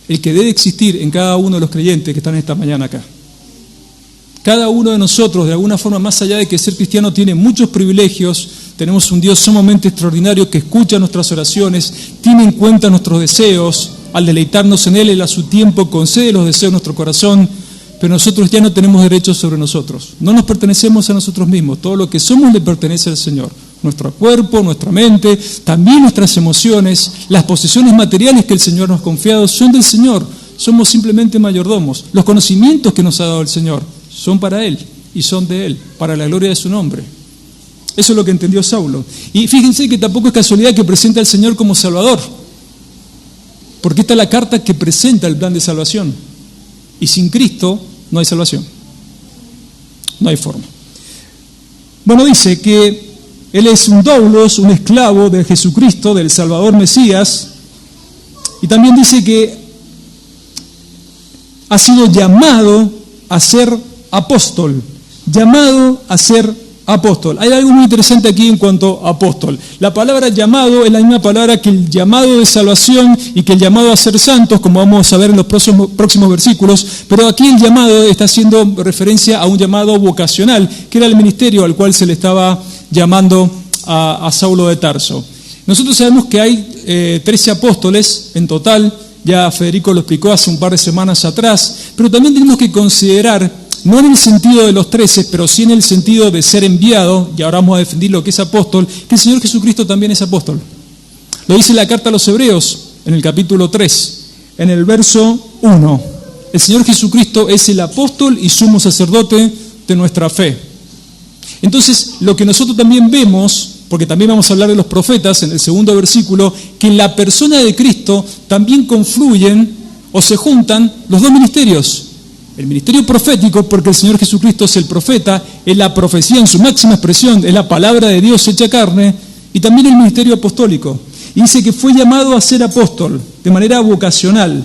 el que debe existir en cada uno de los creyentes que están esta mañana acá. Cada uno de nosotros, de alguna forma, más allá de que ser cristiano tiene muchos privilegios, tenemos un Dios sumamente extraordinario que escucha nuestras oraciones, tiene en cuenta nuestros deseos, al deleitarnos en Él, Él a su tiempo concede los deseos de nuestro corazón, pero nosotros ya no tenemos derechos sobre nosotros. No nos pertenecemos a nosotros mismos, todo lo que somos le pertenece al Señor. Nuestro cuerpo, nuestra mente, también nuestras emociones, las posesiones materiales que el Señor nos ha confiado son del Señor. Somos simplemente mayordomos. Los conocimientos que nos ha dado el Señor son para Él y son de Él, para la gloria de su nombre. Eso es lo que entendió Saulo. Y fíjense que tampoco es casualidad que presenta al Señor como Salvador, porque esta es la carta que presenta el plan de salvación. Y sin Cristo no hay salvación. No hay forma. Bueno, dice que Él es un doulos, un esclavo de Jesucristo, del Salvador Mesías, y también dice que ha sido llamado a ser apóstol, llamado a ser apóstol. Hay algo muy interesante aquí en cuanto a apóstol. La palabra llamado es la misma palabra que el llamado de salvación y que el llamado a ser santos, como vamos a ver en los próximos versículos, pero aquí el llamado está haciendo referencia a un llamado vocacional, que era el ministerio al cual se le estaba llamando a Saulo de Tarso. Nosotros sabemos que hay 13 apóstoles en total, ya Federico lo explicó hace un par de semanas atrás, pero también tenemos que considerar, no en el sentido de los 13, pero sí en el sentido de ser enviado, y ahora vamos a defender lo que es apóstol, que el Señor Jesucristo también es apóstol. Lo dice la carta a los Hebreos, en el capítulo 3, en el verso 1. El Señor Jesucristo es el apóstol y sumo sacerdote de nuestra fe. Entonces, lo que nosotros también vemos, porque también vamos a hablar de los profetas en el segundo versículo, que en la persona de Cristo también confluyen o se juntan los dos ministerios. El ministerio profético, porque el Señor Jesucristo es el profeta, es la profecía en su máxima expresión, es la palabra de Dios hecha carne, y también el ministerio apostólico. Y dice que fue llamado a ser apóstol de manera vocacional.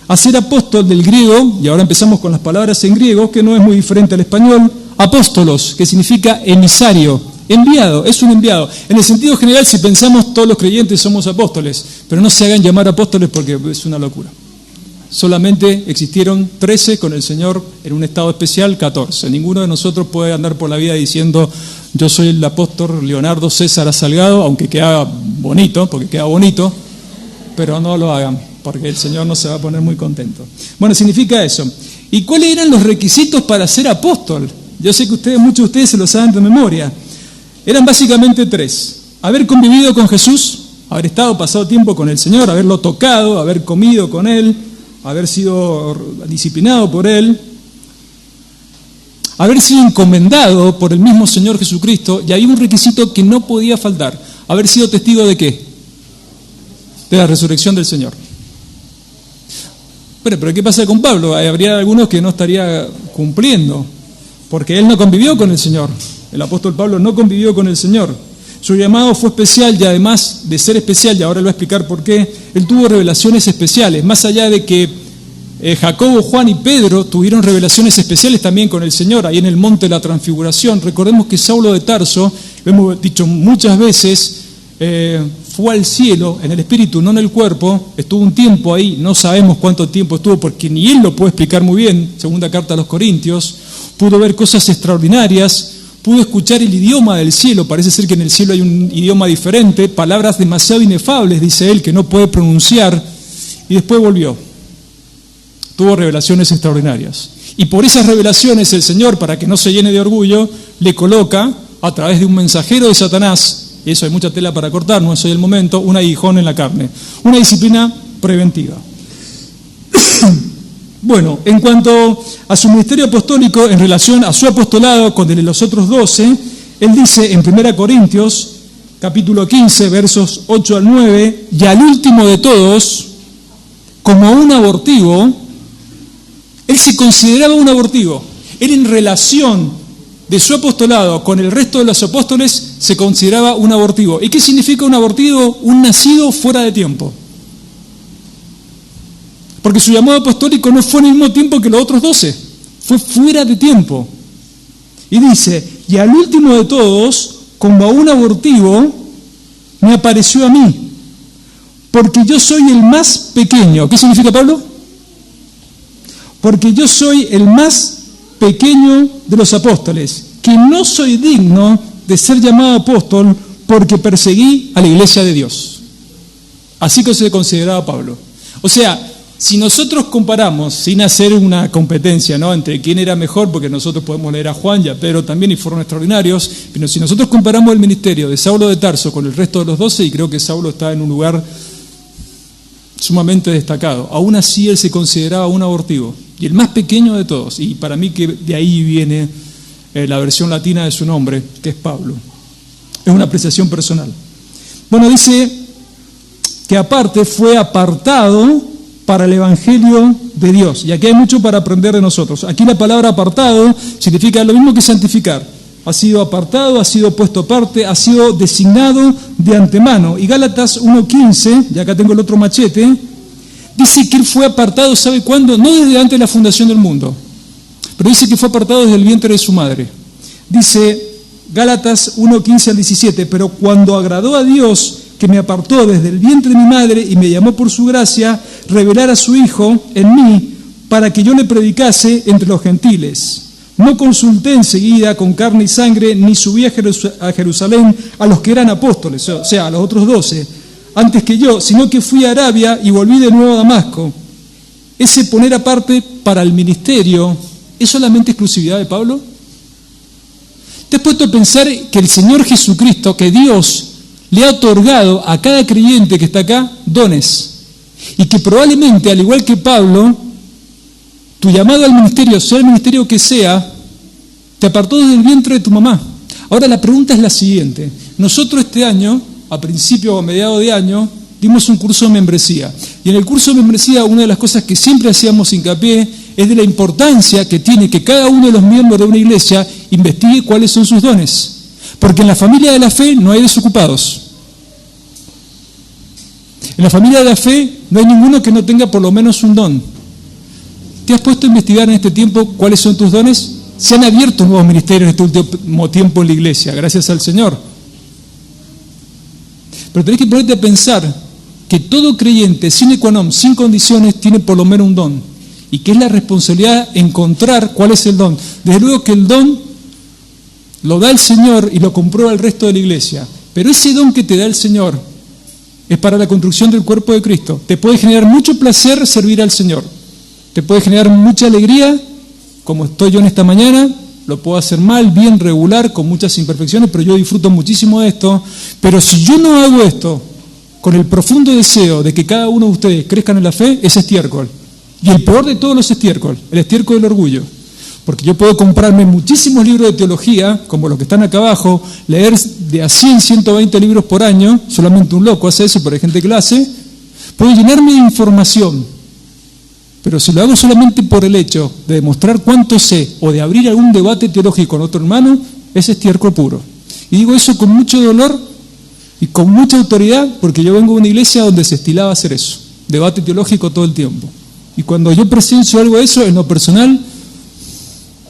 A ser apóstol del griego, y ahora empezamos con las palabras en griego, que no es muy diferente al español, apóstolos, que significa emisario, enviado, es un enviado. En el sentido general, si pensamos todos los creyentes somos apóstoles, pero no se hagan llamar apóstoles porque es una locura. Solamente existieron 13 con el Señor en un estado especial, 14. Ninguno de nosotros puede andar por la vida diciendo yo soy el apóstol Leonardo César Salgado, aunque queda bonito, porque queda bonito, pero no lo hagan, porque el Señor no se va a poner muy contento. Bueno, significa eso. ¿Y cuáles eran los requisitos para ser apóstol? Yo sé que muchos de ustedes se lo saben de memoria. Eran básicamente 3. Haber convivido con Jesús, haber pasado tiempo con el Señor, haberlo tocado, haber comido con Él, haber sido disciplinado por Él, haber sido encomendado por el mismo Señor Jesucristo, y hay un requisito que no podía faltar: haber sido testigo ¿de qué? De la resurrección del Señor. Bueno, pero ¿qué pasa con Pablo? Habría algunos que no estaría cumpliendo, porque él no convivió con el Señor. El apóstol Pablo no convivió con el Señor. Su llamado fue especial y además de ser especial, y ahora le voy a explicar por qué, él tuvo revelaciones especiales. Más allá de que Jacobo, Juan y Pedro tuvieron revelaciones especiales también con el Señor, ahí en el monte de la Transfiguración. Recordemos que Saulo de Tarso, lo hemos dicho muchas veces, fue al cielo en el espíritu, no en el cuerpo, estuvo un tiempo ahí, no sabemos cuánto tiempo estuvo porque ni él lo puede explicar muy bien, segunda carta a los Corintios, pudo ver cosas extraordinarias, pudo escuchar el idioma del cielo, parece ser que en el cielo hay un idioma diferente, palabras demasiado inefables, dice él, que no puede pronunciar, y después volvió. Tuvo revelaciones extraordinarias. Y por esas revelaciones el Señor, para que no se llene de orgullo, le coloca, a través de un mensajero de Satanás, y eso hay mucha tela para cortar, no es hoy el momento, un aguijón en la carne, una disciplina preventiva. Bueno, en cuanto a su ministerio apostólico en relación a su apostolado con el de los otros 12, él dice en 1 Corintios, capítulo 15, versos 8 al 9, y al último de todos, como un abortivo, él se consideraba un abortivo. Él en relación de su apostolado con el resto de los apóstoles se consideraba un abortivo. ¿Y qué significa un abortivo? Un nacido fuera de tiempo. Porque su llamado apostólico no fue en el mismo tiempo que los otros 12, fue fuera de tiempo. Y dice, y al último de todos, como a un abortivo, me apareció a mí, porque yo soy el más pequeño. ¿Qué significa, Pablo? Porque yo soy el más pequeño de los apóstoles, que no soy digno de ser llamado apóstol porque perseguí a la iglesia de Dios. Así que se consideraba Pablo. O sea, si nosotros comparamos, sin hacer una competencia, ¿no?, entre quién era mejor, porque nosotros podemos leer a Juan y a Pedro también y fueron extraordinarios, pero si nosotros comparamos el ministerio de Saulo de Tarso con el resto de los 12, y creo que Saulo está en un lugar sumamente destacado, aún así él se consideraba un abortivo, y el más pequeño de todos, y para mí que de ahí viene la versión latina de su nombre, que es Pablo. Es una apreciación personal. Bueno, dice que aparte fue apartado para el Evangelio de Dios. Y aquí hay mucho para aprender de nosotros. Aquí la palabra apartado significa lo mismo que santificar. Ha sido apartado, ha sido puesto aparte, ha sido designado de antemano. Y Gálatas 1:15, y acá tengo el otro machete, dice que él fue apartado, ¿sabe cuándo? No desde antes de la fundación del mundo, pero dice que fue apartado desde el vientre de su madre. Dice Gálatas 1:15 al 17, pero cuando agradó a Dios, que me apartó desde el vientre de mi madre y me llamó por su gracia, revelar a su Hijo en mí para que yo le predicase entre los gentiles. No consulté enseguida con carne y sangre, ni subí a Jerusalén a los que eran apóstoles, o sea, a los otros 12, antes que yo, sino que fui a Arabia y volví de nuevo a Damasco. Ese poner aparte para el ministerio, ¿es solamente exclusividad de Pablo? ¿Te has puesto a pensar que el Señor Jesucristo, que Dios le ha otorgado a cada creyente que está acá dones? Y que probablemente, al igual que Pablo, tu llamado al ministerio, sea el ministerio que sea, te apartó desde el vientre de tu mamá. Ahora la pregunta es la siguiente. Nosotros este año, a principio o a mediados de año, dimos un curso de membresía. Y en el curso de membresía, una de las cosas que siempre hacíamos hincapié es de la importancia que tiene que cada uno de los miembros de una iglesia investigue cuáles son sus dones. Porque en la familia de la fe no hay desocupados. En la familia de la fe no hay ninguno que no tenga por lo menos un don. ¿Te has puesto a investigar en este tiempo cuáles son tus dones? Se han abierto nuevos ministerios en este último tiempo en la iglesia, gracias al Señor. Pero tenés que ponerte a pensar que todo creyente, sine qua non, sin condiciones, tiene por lo menos un don. Y que es la responsabilidad encontrar cuál es el don. Desde luego que el don lo da el Señor y lo comprueba el resto de la iglesia. Pero ese don que te da el Señor es para la construcción del cuerpo de Cristo. Te puede generar mucho placer servir al Señor. Te puede generar mucha alegría, como estoy yo en esta mañana. Lo puedo hacer mal, bien, regular, con muchas imperfecciones, pero yo disfruto muchísimo de esto. Pero si yo no hago esto con el profundo deseo de que cada uno de ustedes crezcan en la fe, es estiércol. Y el peor de todos los estiércol, el estiércol del orgullo. Porque yo puedo comprarme muchísimos libros de teología, como los que están acá abajo, leer de a 100, 120 libros por año, solamente un loco hace eso, pero hay gente que lo hace. Puedo llenarme de información, pero si lo hago solamente por el hecho de demostrar cuánto sé o de abrir algún debate teológico con otro hermano, es estiércol puro. Y digo eso con mucho dolor y con mucha autoridad, porque yo vengo de una iglesia donde se estilaba hacer eso, debate teológico todo el tiempo. Y cuando yo presencio algo de eso, en lo personal,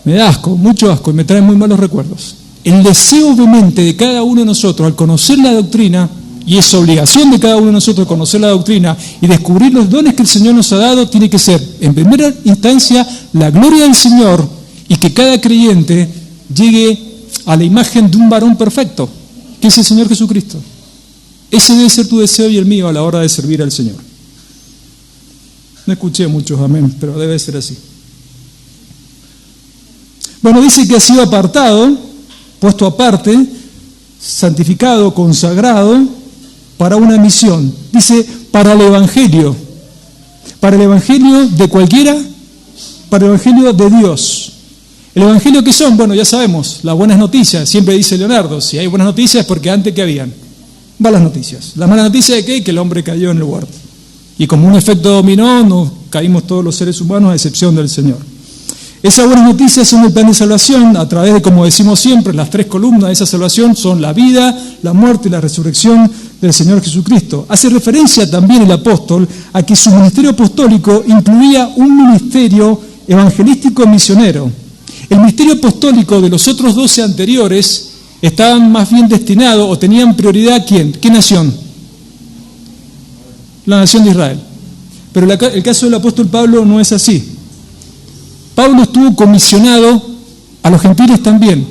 me da asco, mucho asco, y me trae muy malos recuerdos. El deseo, obviamente, de cada uno de nosotros, al conocer la doctrina, y es obligación de cada uno de nosotros conocer la doctrina y descubrir los dones que el Señor nos ha dado, tiene que ser, en primera instancia, la gloria del Señor, y que cada creyente llegue a la imagen de un varón perfecto, que es el Señor Jesucristo. Ese debe ser tu deseo y el mío a la hora de servir al Señor. No escuché muchos amén, pero debe ser así. Bueno, dice que ha sido apartado, puesto aparte, santificado, consagrado, para una misión. Dice, para el Evangelio. ¿Para el Evangelio de cualquiera? Para el Evangelio de Dios. ¿El Evangelio qué son? Bueno, ya sabemos, las buenas noticias. Siempre dice Leonardo, si hay buenas noticias es porque antes que habían. Malas noticias. ¿Las malas noticias de qué? Que el hombre cayó en el huerto. Y como un efecto dominó, nos caímos todos los seres humanos a excepción del Señor. Esas buenas noticias son el plan de salvación a través de, como decimos siempre, las tres columnas de esa salvación son la vida, la muerte y la resurrección del Señor Jesucristo. Hace referencia también el apóstol a que su ministerio apostólico incluía un ministerio evangelístico misionero. El ministerio apostólico de los otros 12 anteriores estaban más bien destinados o tenían prioridad ¿a quién? ¿Qué nación? La nación de Israel. Pero el caso del apóstol Pablo no es así. Pablo estuvo comisionado a los gentiles también.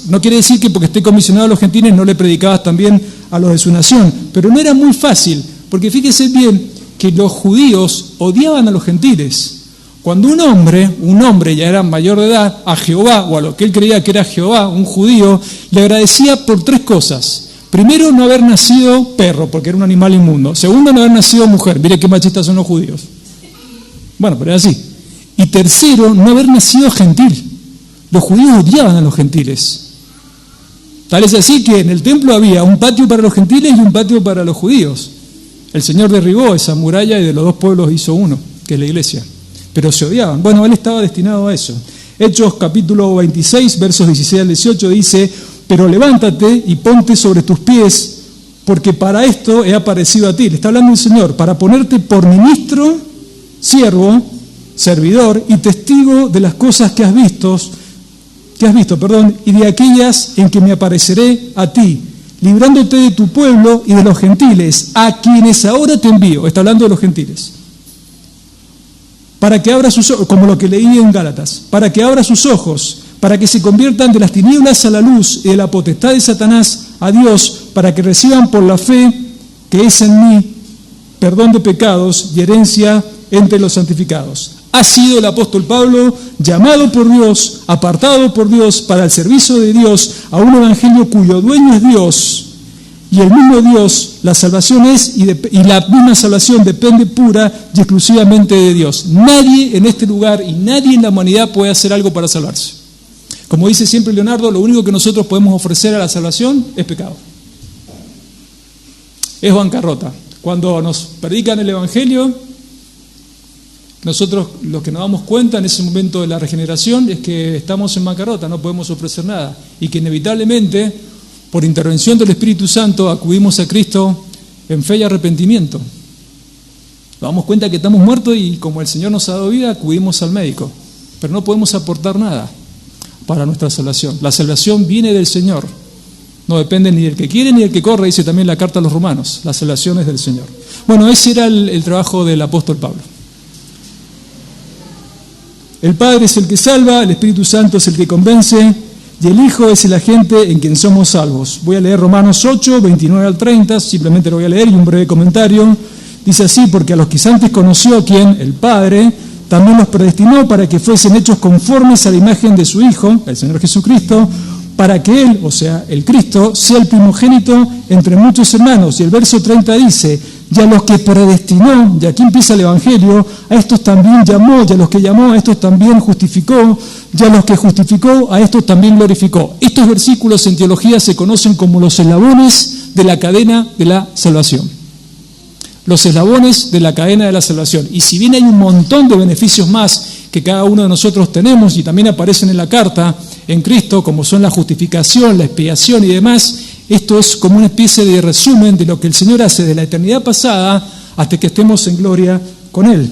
No quiere decir que porque esté comisionado a los gentiles no le predicabas también a los de su nación, pero no era muy fácil, porque fíjese bien que los judíos odiaban a los gentiles. Cuando un hombre ya era mayor de edad, a Jehová, o a lo que él creía que era Jehová, un judío, le agradecía por tres cosas. Primero, no haber nacido perro, porque era un animal inmundo. Segundo, no haber nacido mujer. Mire qué machistas son los judíos. Bueno, pero era así. Y tercero, no haber nacido gentil. Los judíos odiaban a los gentiles. Tal es así que en el templo había un patio para los gentiles y un patio para los judíos. El Señor derribó esa muralla y de los dos pueblos hizo uno, que es la iglesia. Pero se odiaban. Bueno, él estaba destinado a eso. Hechos capítulo 26, versos 16 al 18 dice: pero levántate y ponte sobre tus pies, porque para esto he aparecido a ti. Le está hablando el Señor, para ponerte por ministro, siervo, servidor y testigo de las cosas que has visto, y de aquellas en que me apareceré a ti, librándote de tu pueblo y de los gentiles, a quienes ahora te envío. Está hablando de los gentiles. Para que abra sus ojos, como lo que leí en Gálatas, para que abra sus ojos, para que se conviertan de las tinieblas a la luz y de la potestad de Satanás a Dios, para que reciban por la fe que es en mí perdón de pecados y herencia entre los santificados. Ha sido el apóstol Pablo llamado por Dios, apartado por Dios para el servicio de Dios a un evangelio cuyo dueño es Dios, y el mismo Dios, la salvación es y la misma salvación depende pura y exclusivamente de Dios. Nadie en este lugar y nadie en la humanidad puede hacer algo para salvarse. Como dice siempre Leonardo, lo único que nosotros podemos ofrecer a la salvación es pecado. Es bancarrota. Cuando nos predican el evangelio, nosotros lo que nos damos cuenta en ese momento de la regeneración es que estamos en bancarrota, no podemos ofrecer nada. Y que inevitablemente, por intervención del Espíritu Santo, acudimos a Cristo en fe y arrepentimiento. Nos damos cuenta que estamos muertos y como el Señor nos ha dado vida, acudimos al médico. Pero no podemos aportar nada para nuestra salvación. La salvación viene del Señor. No depende ni del que quiere ni del que corre, dice también la carta a los romanos. La salvación es del Señor. Bueno, ese era el trabajo del apóstol Pablo. El Padre es el que salva, el Espíritu Santo es el que convence y el Hijo es el agente en quien somos salvos. Voy a leer Romanos 8, 29 al 30, simplemente lo voy a leer y un breve comentario. Dice así: porque a los que antes conoció, ¿quién? El Padre, también los predestinó para que fuesen hechos conformes a la imagen de su Hijo, el Señor Jesucristo, para que Él, o sea, el Cristo, sea el primogénito entre muchos hermanos. Y el verso 30 dice: y a los que predestinó, y aquí empieza el Evangelio, a estos también llamó, y a los que llamó, a estos también justificó, y a los que justificó, a estos también glorificó. Estos versículos en teología se conocen como los eslabones de la cadena de la salvación. Los eslabones de la cadena de la salvación. Y si bien hay un montón de beneficios más que cada uno de nosotros tenemos y también aparecen en la carta en Cristo, como son la justificación, la expiación y demás, esto es como una especie de resumen de lo que el Señor hace de la eternidad pasada hasta que estemos en gloria con Él.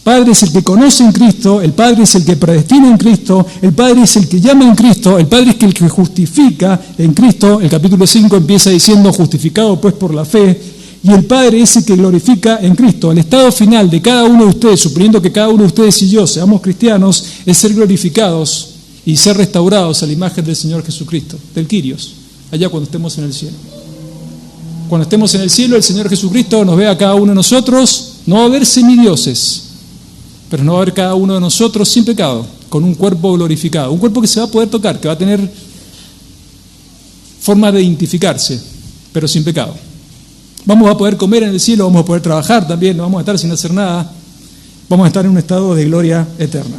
Padre es el que conoce en Cristo, el Padre es el que predestina en Cristo, el Padre es el que llama en Cristo, el Padre es el que justifica en Cristo. El capítulo 5 empieza diciendo: justificado pues por la fe. Y el Padre es el que glorifica en Cristo. El estado final de cada uno de ustedes, suponiendo que cada uno de ustedes y yo seamos cristianos, es ser glorificados y ser restaurados a la imagen del Señor Jesucristo, del Kyrios, allá cuando estemos en el cielo. Cuando estemos en el cielo, el Señor Jesucristo nos ve a cada uno de nosotros, no va a haber semidioses, pero no va a haber cada uno de nosotros sin pecado, con un cuerpo glorificado, un cuerpo que se va a poder tocar, que va a tener forma de identificarse, pero sin pecado. Vamos a poder comer en el cielo, vamos a poder trabajar también, no vamos a estar sin hacer nada, vamos a estar en un estado de gloria eterna.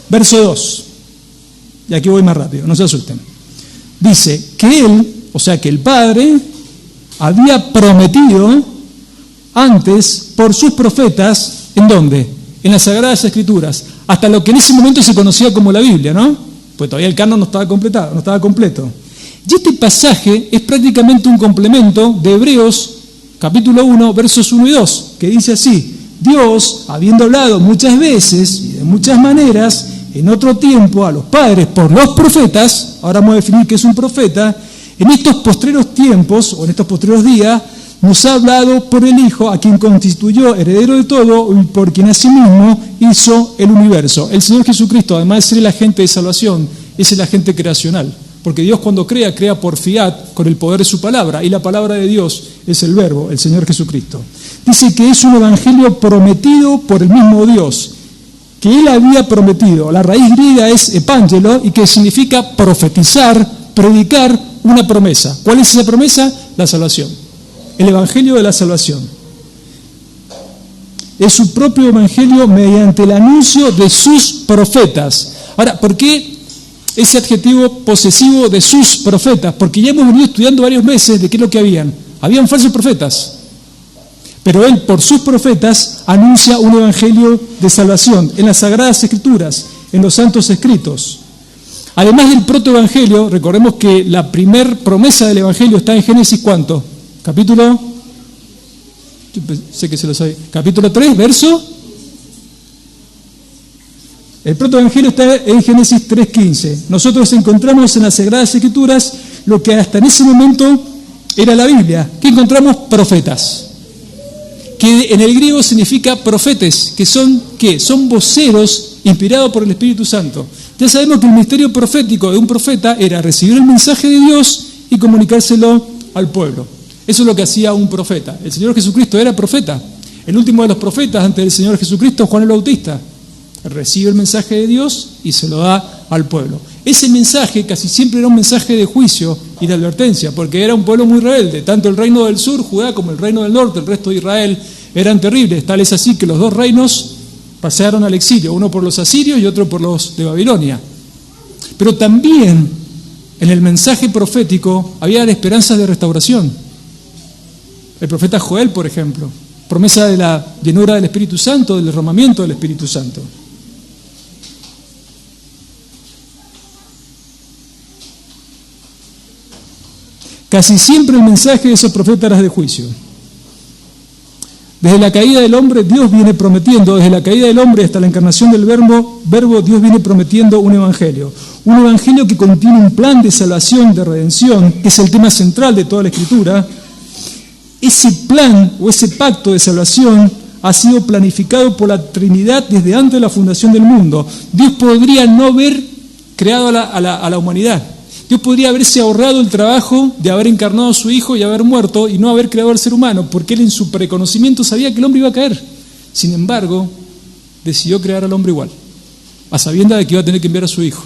Verso 2, y aquí voy más rápido, no se asusten. Dice que Él, o sea que el Padre, había prometido antes por sus profetas, ¿en dónde? En las Sagradas Escrituras, hasta lo que en ese momento se conocía como la Biblia, ¿no? Pues todavía el canon no estaba completado, no estaba completo. Y este pasaje es prácticamente un complemento de Hebreos capítulo 1, versos 1 y 2, que dice así: Dios, habiendo hablado muchas veces y de muchas maneras, en otro tiempo a los padres por los profetas, ahora vamos a definir qué es un profeta, en estos postreros tiempos, o en estos postreros días, nos ha hablado por el Hijo, a quien constituyó heredero de todo y por quien asimismo hizo el universo. El Señor Jesucristo, además de ser el agente de salvación, es el agente creacional. Porque Dios cuando crea, crea por fiat, con el poder de su palabra, y la palabra de Dios es el Verbo, el Señor Jesucristo. Dice que es un evangelio prometido por el mismo Dios, que Él había prometido. La raíz griega es epángelo, y que significa profetizar, predicar una promesa. ¿Cuál es esa promesa? La salvación. El evangelio de la salvación. Es su propio evangelio mediante el anuncio de sus profetas. Ahora, ¿por qué ese adjetivo posesivo de sus profetas? Porque ya hemos venido estudiando varios meses de qué es lo que habían. Habían falsos profetas. Pero Él, por sus profetas, anuncia un evangelio de salvación en las Sagradas Escrituras, en los santos escritos. Además del protoevangelio, recordemos que la primer promesa del evangelio está en Génesis, ¿cuánto? Capítulo, yo sé que se lo sabe, capítulo 3, verso. El protoevangelio está en Génesis 3:15. Nosotros encontramos en las Sagradas Escrituras lo que hasta en ese momento era la Biblia. ¿Qué encontramos? Profetas. Que en el griego significa profetes, que son, ¿qué? Son voceros inspirados por el Espíritu Santo. Ya sabemos que el ministerio profético de un profeta era recibir el mensaje de Dios y comunicárselo al pueblo. Eso es lo que hacía un profeta. El Señor Jesucristo era profeta. El último de los profetas antes del Señor Jesucristo, Juan el Bautista. Recibe el mensaje de Dios y se lo da al pueblo. Ese mensaje casi siempre era un mensaje de juicio y de advertencia, porque era un pueblo muy rebelde. Tanto el reino del sur, Judá, como el reino del norte, el resto de Israel, eran terribles. Tal es así que los dos reinos pasaron al exilio, uno por los asirios y otro por los de Babilonia. Pero también en el mensaje profético había esperanzas de restauración. El profeta Joel, por ejemplo, promesa de la llenura del Espíritu Santo, del derramamiento del Espíritu Santo. Casi siempre el mensaje de esos profetas era de juicio. Desde la caída del hombre, Dios viene prometiendo, desde la caída del hombre hasta la encarnación del verbo, Dios viene prometiendo un evangelio que contiene un plan de salvación, de redención, que es el tema central de toda la Escritura. Ese plan o ese pacto de salvación ha sido planificado por la Trinidad desde antes de la fundación del mundo. Dios podría no haber creado a la humanidad. Dios podría haberse ahorrado el trabajo de haber encarnado a su Hijo y haber muerto y no haber creado al ser humano, porque Él en su preconocimiento sabía que el hombre iba a caer. Sin embargo, decidió crear al hombre igual, a sabiendas de que iba a tener que enviar a su Hijo.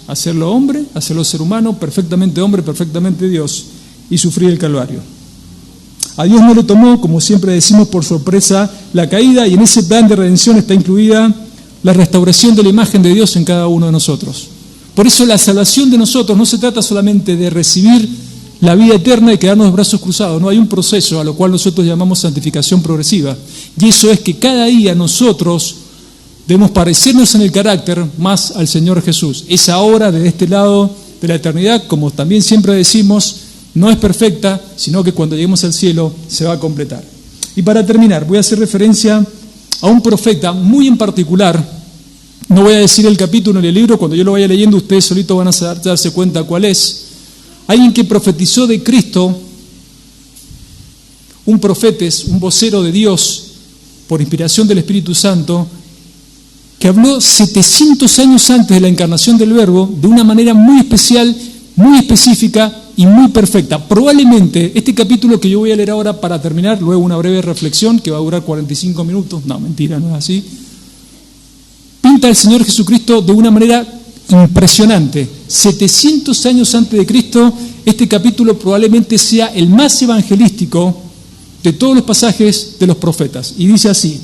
Hacerlo hombre, hacerlo ser humano, perfectamente hombre, perfectamente Dios, y sufrir el Calvario. A Dios no le tomó, como siempre decimos, por sorpresa la caída, y en ese plan de redención está incluida la restauración de la imagen de Dios en cada uno de nosotros. Por eso la salvación de nosotros no se trata solamente de recibir la vida eterna y quedarnos de brazos cruzados, no, hay un proceso a lo cual nosotros llamamos santificación progresiva, y eso es que cada día nosotros debemos parecernos en el carácter más al Señor Jesús. Esa obra de este lado de la eternidad, como también siempre decimos, no es perfecta, sino que cuando lleguemos al cielo se va a completar. Y para terminar, voy a hacer referencia a un profeta muy en particular. No voy a decir el capítulo en el libro, cuando yo lo vaya leyendo ustedes solitos van a darse cuenta cuál es. Alguien que profetizó de Cristo, un profetes, un vocero de Dios, por inspiración del Espíritu Santo, que habló 700 años antes de la encarnación del Verbo, de una manera muy especial, muy específica y muy perfecta. Probablemente este capítulo que yo voy a leer ahora para terminar, luego una breve reflexión que va a durar 45 minutos, no, mentira, no es así, pinta al Señor Jesucristo de una manera impresionante. 700 años antes de Cristo, este capítulo probablemente sea el más evangelístico de todos los pasajes de los profetas. Y dice así: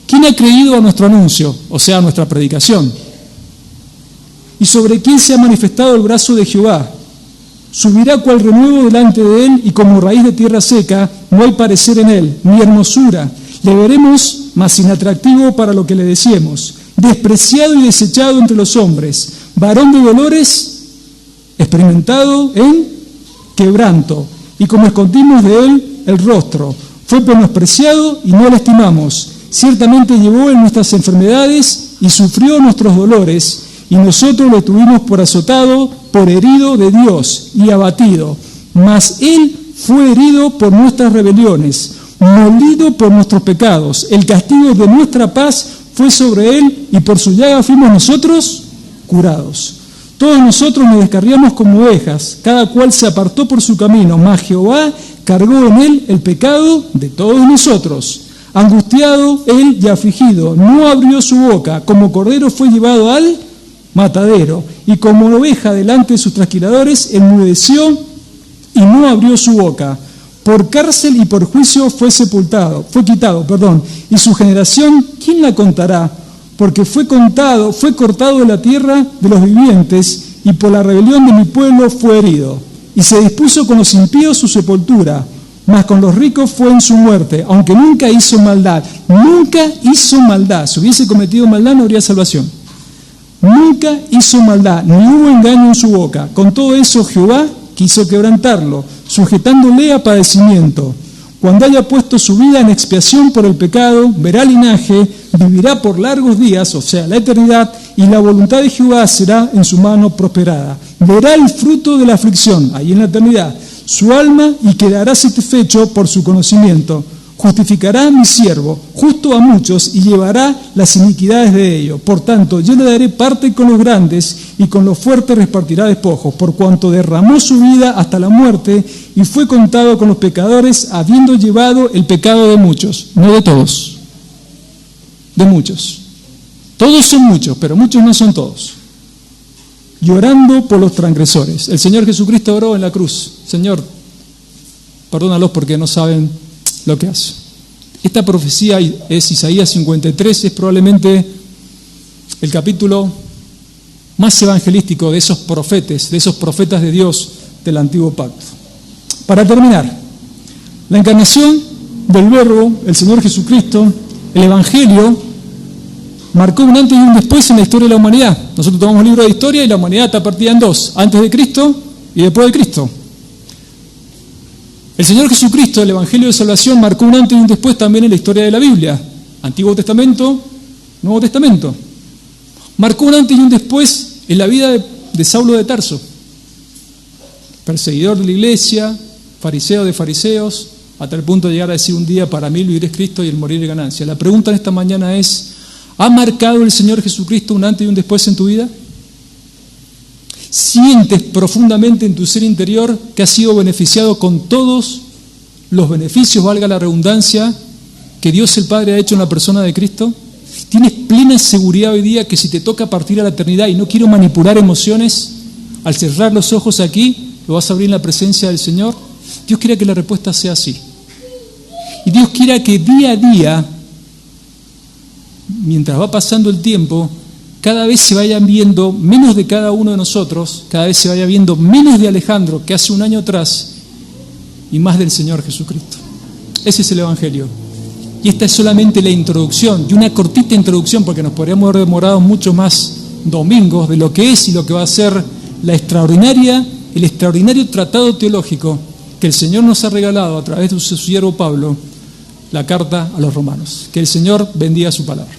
¿quién ha creído a nuestro anuncio, o sea, a nuestra predicación? ¿Y sobre quién se ha manifestado el brazo de Jehová? Subirá cual renuevo delante de él, y como raíz de tierra seca, no hay parecer en él, ni hermosura. Le veremos, mas inatractivo para lo que le decíamos, despreciado y desechado entre los hombres, varón de dolores, experimentado en quebranto, y como escondimos de él el rostro, fue menospreciado y no lo estimamos. Ciertamente llevó en nuestras enfermedades y sufrió nuestros dolores, y nosotros lo tuvimos por azotado, por herido de Dios y abatido. Mas él fue herido por nuestras rebeliones, molido por nuestros pecados. El castigo de nuestra paz fue sobre él, y por su llaga fuimos nosotros curados. Todos nosotros nos descarriamos como ovejas, cada cual se apartó por su camino, mas Jehová cargó en él el pecado de todos nosotros. Angustiado él y afligido, no abrió su boca, como cordero fue llevado al matadero, y como oveja delante de sus trasquiladores, enmudeció y no abrió su boca. Por cárcel y por juicio fue quitado, y su generación, ¿quién la contará? Porque fue cortado de la tierra de los vivientes, y por la rebelión de mi pueblo fue herido. Y se dispuso con los impíos su sepultura, mas con los ricos fue en su muerte, aunque nunca hizo maldad. Nunca hizo maldad. Si hubiese cometido maldad no habría salvación. Nunca hizo maldad, ni hubo engaño en su boca. Con todo eso Jehová quiso quebrantarlo, sujetándole a padecimiento. Cuando haya puesto su vida en expiación por el pecado, verá linaje, vivirá por largos días, o sea, la eternidad, y la voluntad de Jehová será en su mano prosperada. Verá el fruto de la aflicción, ahí en la eternidad, su alma, y quedará satisfecho por su conocimiento. Justificará a mi siervo, justo a muchos, y llevará las iniquidades de ellos. Por tanto, yo le daré parte con los grandes, y con los fuertes repartirá despojos, por cuanto derramó su vida hasta la muerte, y fue contado con los pecadores, habiendo llevado el pecado de muchos. No de todos, de muchos. Todos son muchos, pero muchos no son todos. Llorando por los transgresores. El Señor Jesucristo oró en la cruz: Señor, perdónalos porque no saben lo que hace. Esta profecía es Isaías 53, es probablemente el capítulo más evangelístico de esos profetas de Dios del Antiguo Pacto. Para terminar, la encarnación del Verbo, el Señor Jesucristo, el Evangelio, marcó un antes y un después en la historia de la humanidad. Nosotros tomamos un libro de historia y la humanidad está partida en dos: antes de Cristo y después de Cristo. El Señor Jesucristo, el Evangelio de Salvación, marcó un antes y un después también en la historia de la Biblia. Antiguo Testamento, Nuevo Testamento. Marcó un antes y un después en la vida de Saulo de Tarso. Perseguidor de la iglesia, fariseo de fariseos, hasta el punto de llegar a decir un día: para mí el vivir es Cristo y el morir es ganancia. La pregunta en esta mañana es: ¿ha marcado el Señor Jesucristo un antes y un después en tu vida? ¿Sientes profundamente en tu ser interior que has sido beneficiado con todos los beneficios, valga la redundancia, que Dios el Padre ha hecho en la persona de Cristo? ¿Tienes plena seguridad hoy día que si te toca partir a la eternidad, y no quiero manipular emociones, al cerrar los ojos aquí, lo vas a abrir en la presencia del Señor? Dios quiera que la respuesta sea sí. Y Dios quiera que día a día, mientras va pasando el tiempo, cada vez se vayan viendo menos de cada uno de nosotros, cada vez se vaya viendo menos de Alejandro que hace un año atrás y más del Señor Jesucristo. Ese es el Evangelio. Y esta es solamente la introducción, y una cortita introducción, porque nos podríamos haber demorado mucho más domingos de lo que es y lo que va a ser el extraordinario tratado teológico que el Señor nos ha regalado a través de su siervo Pablo, la carta a los romanos. Que el Señor bendiga su palabra.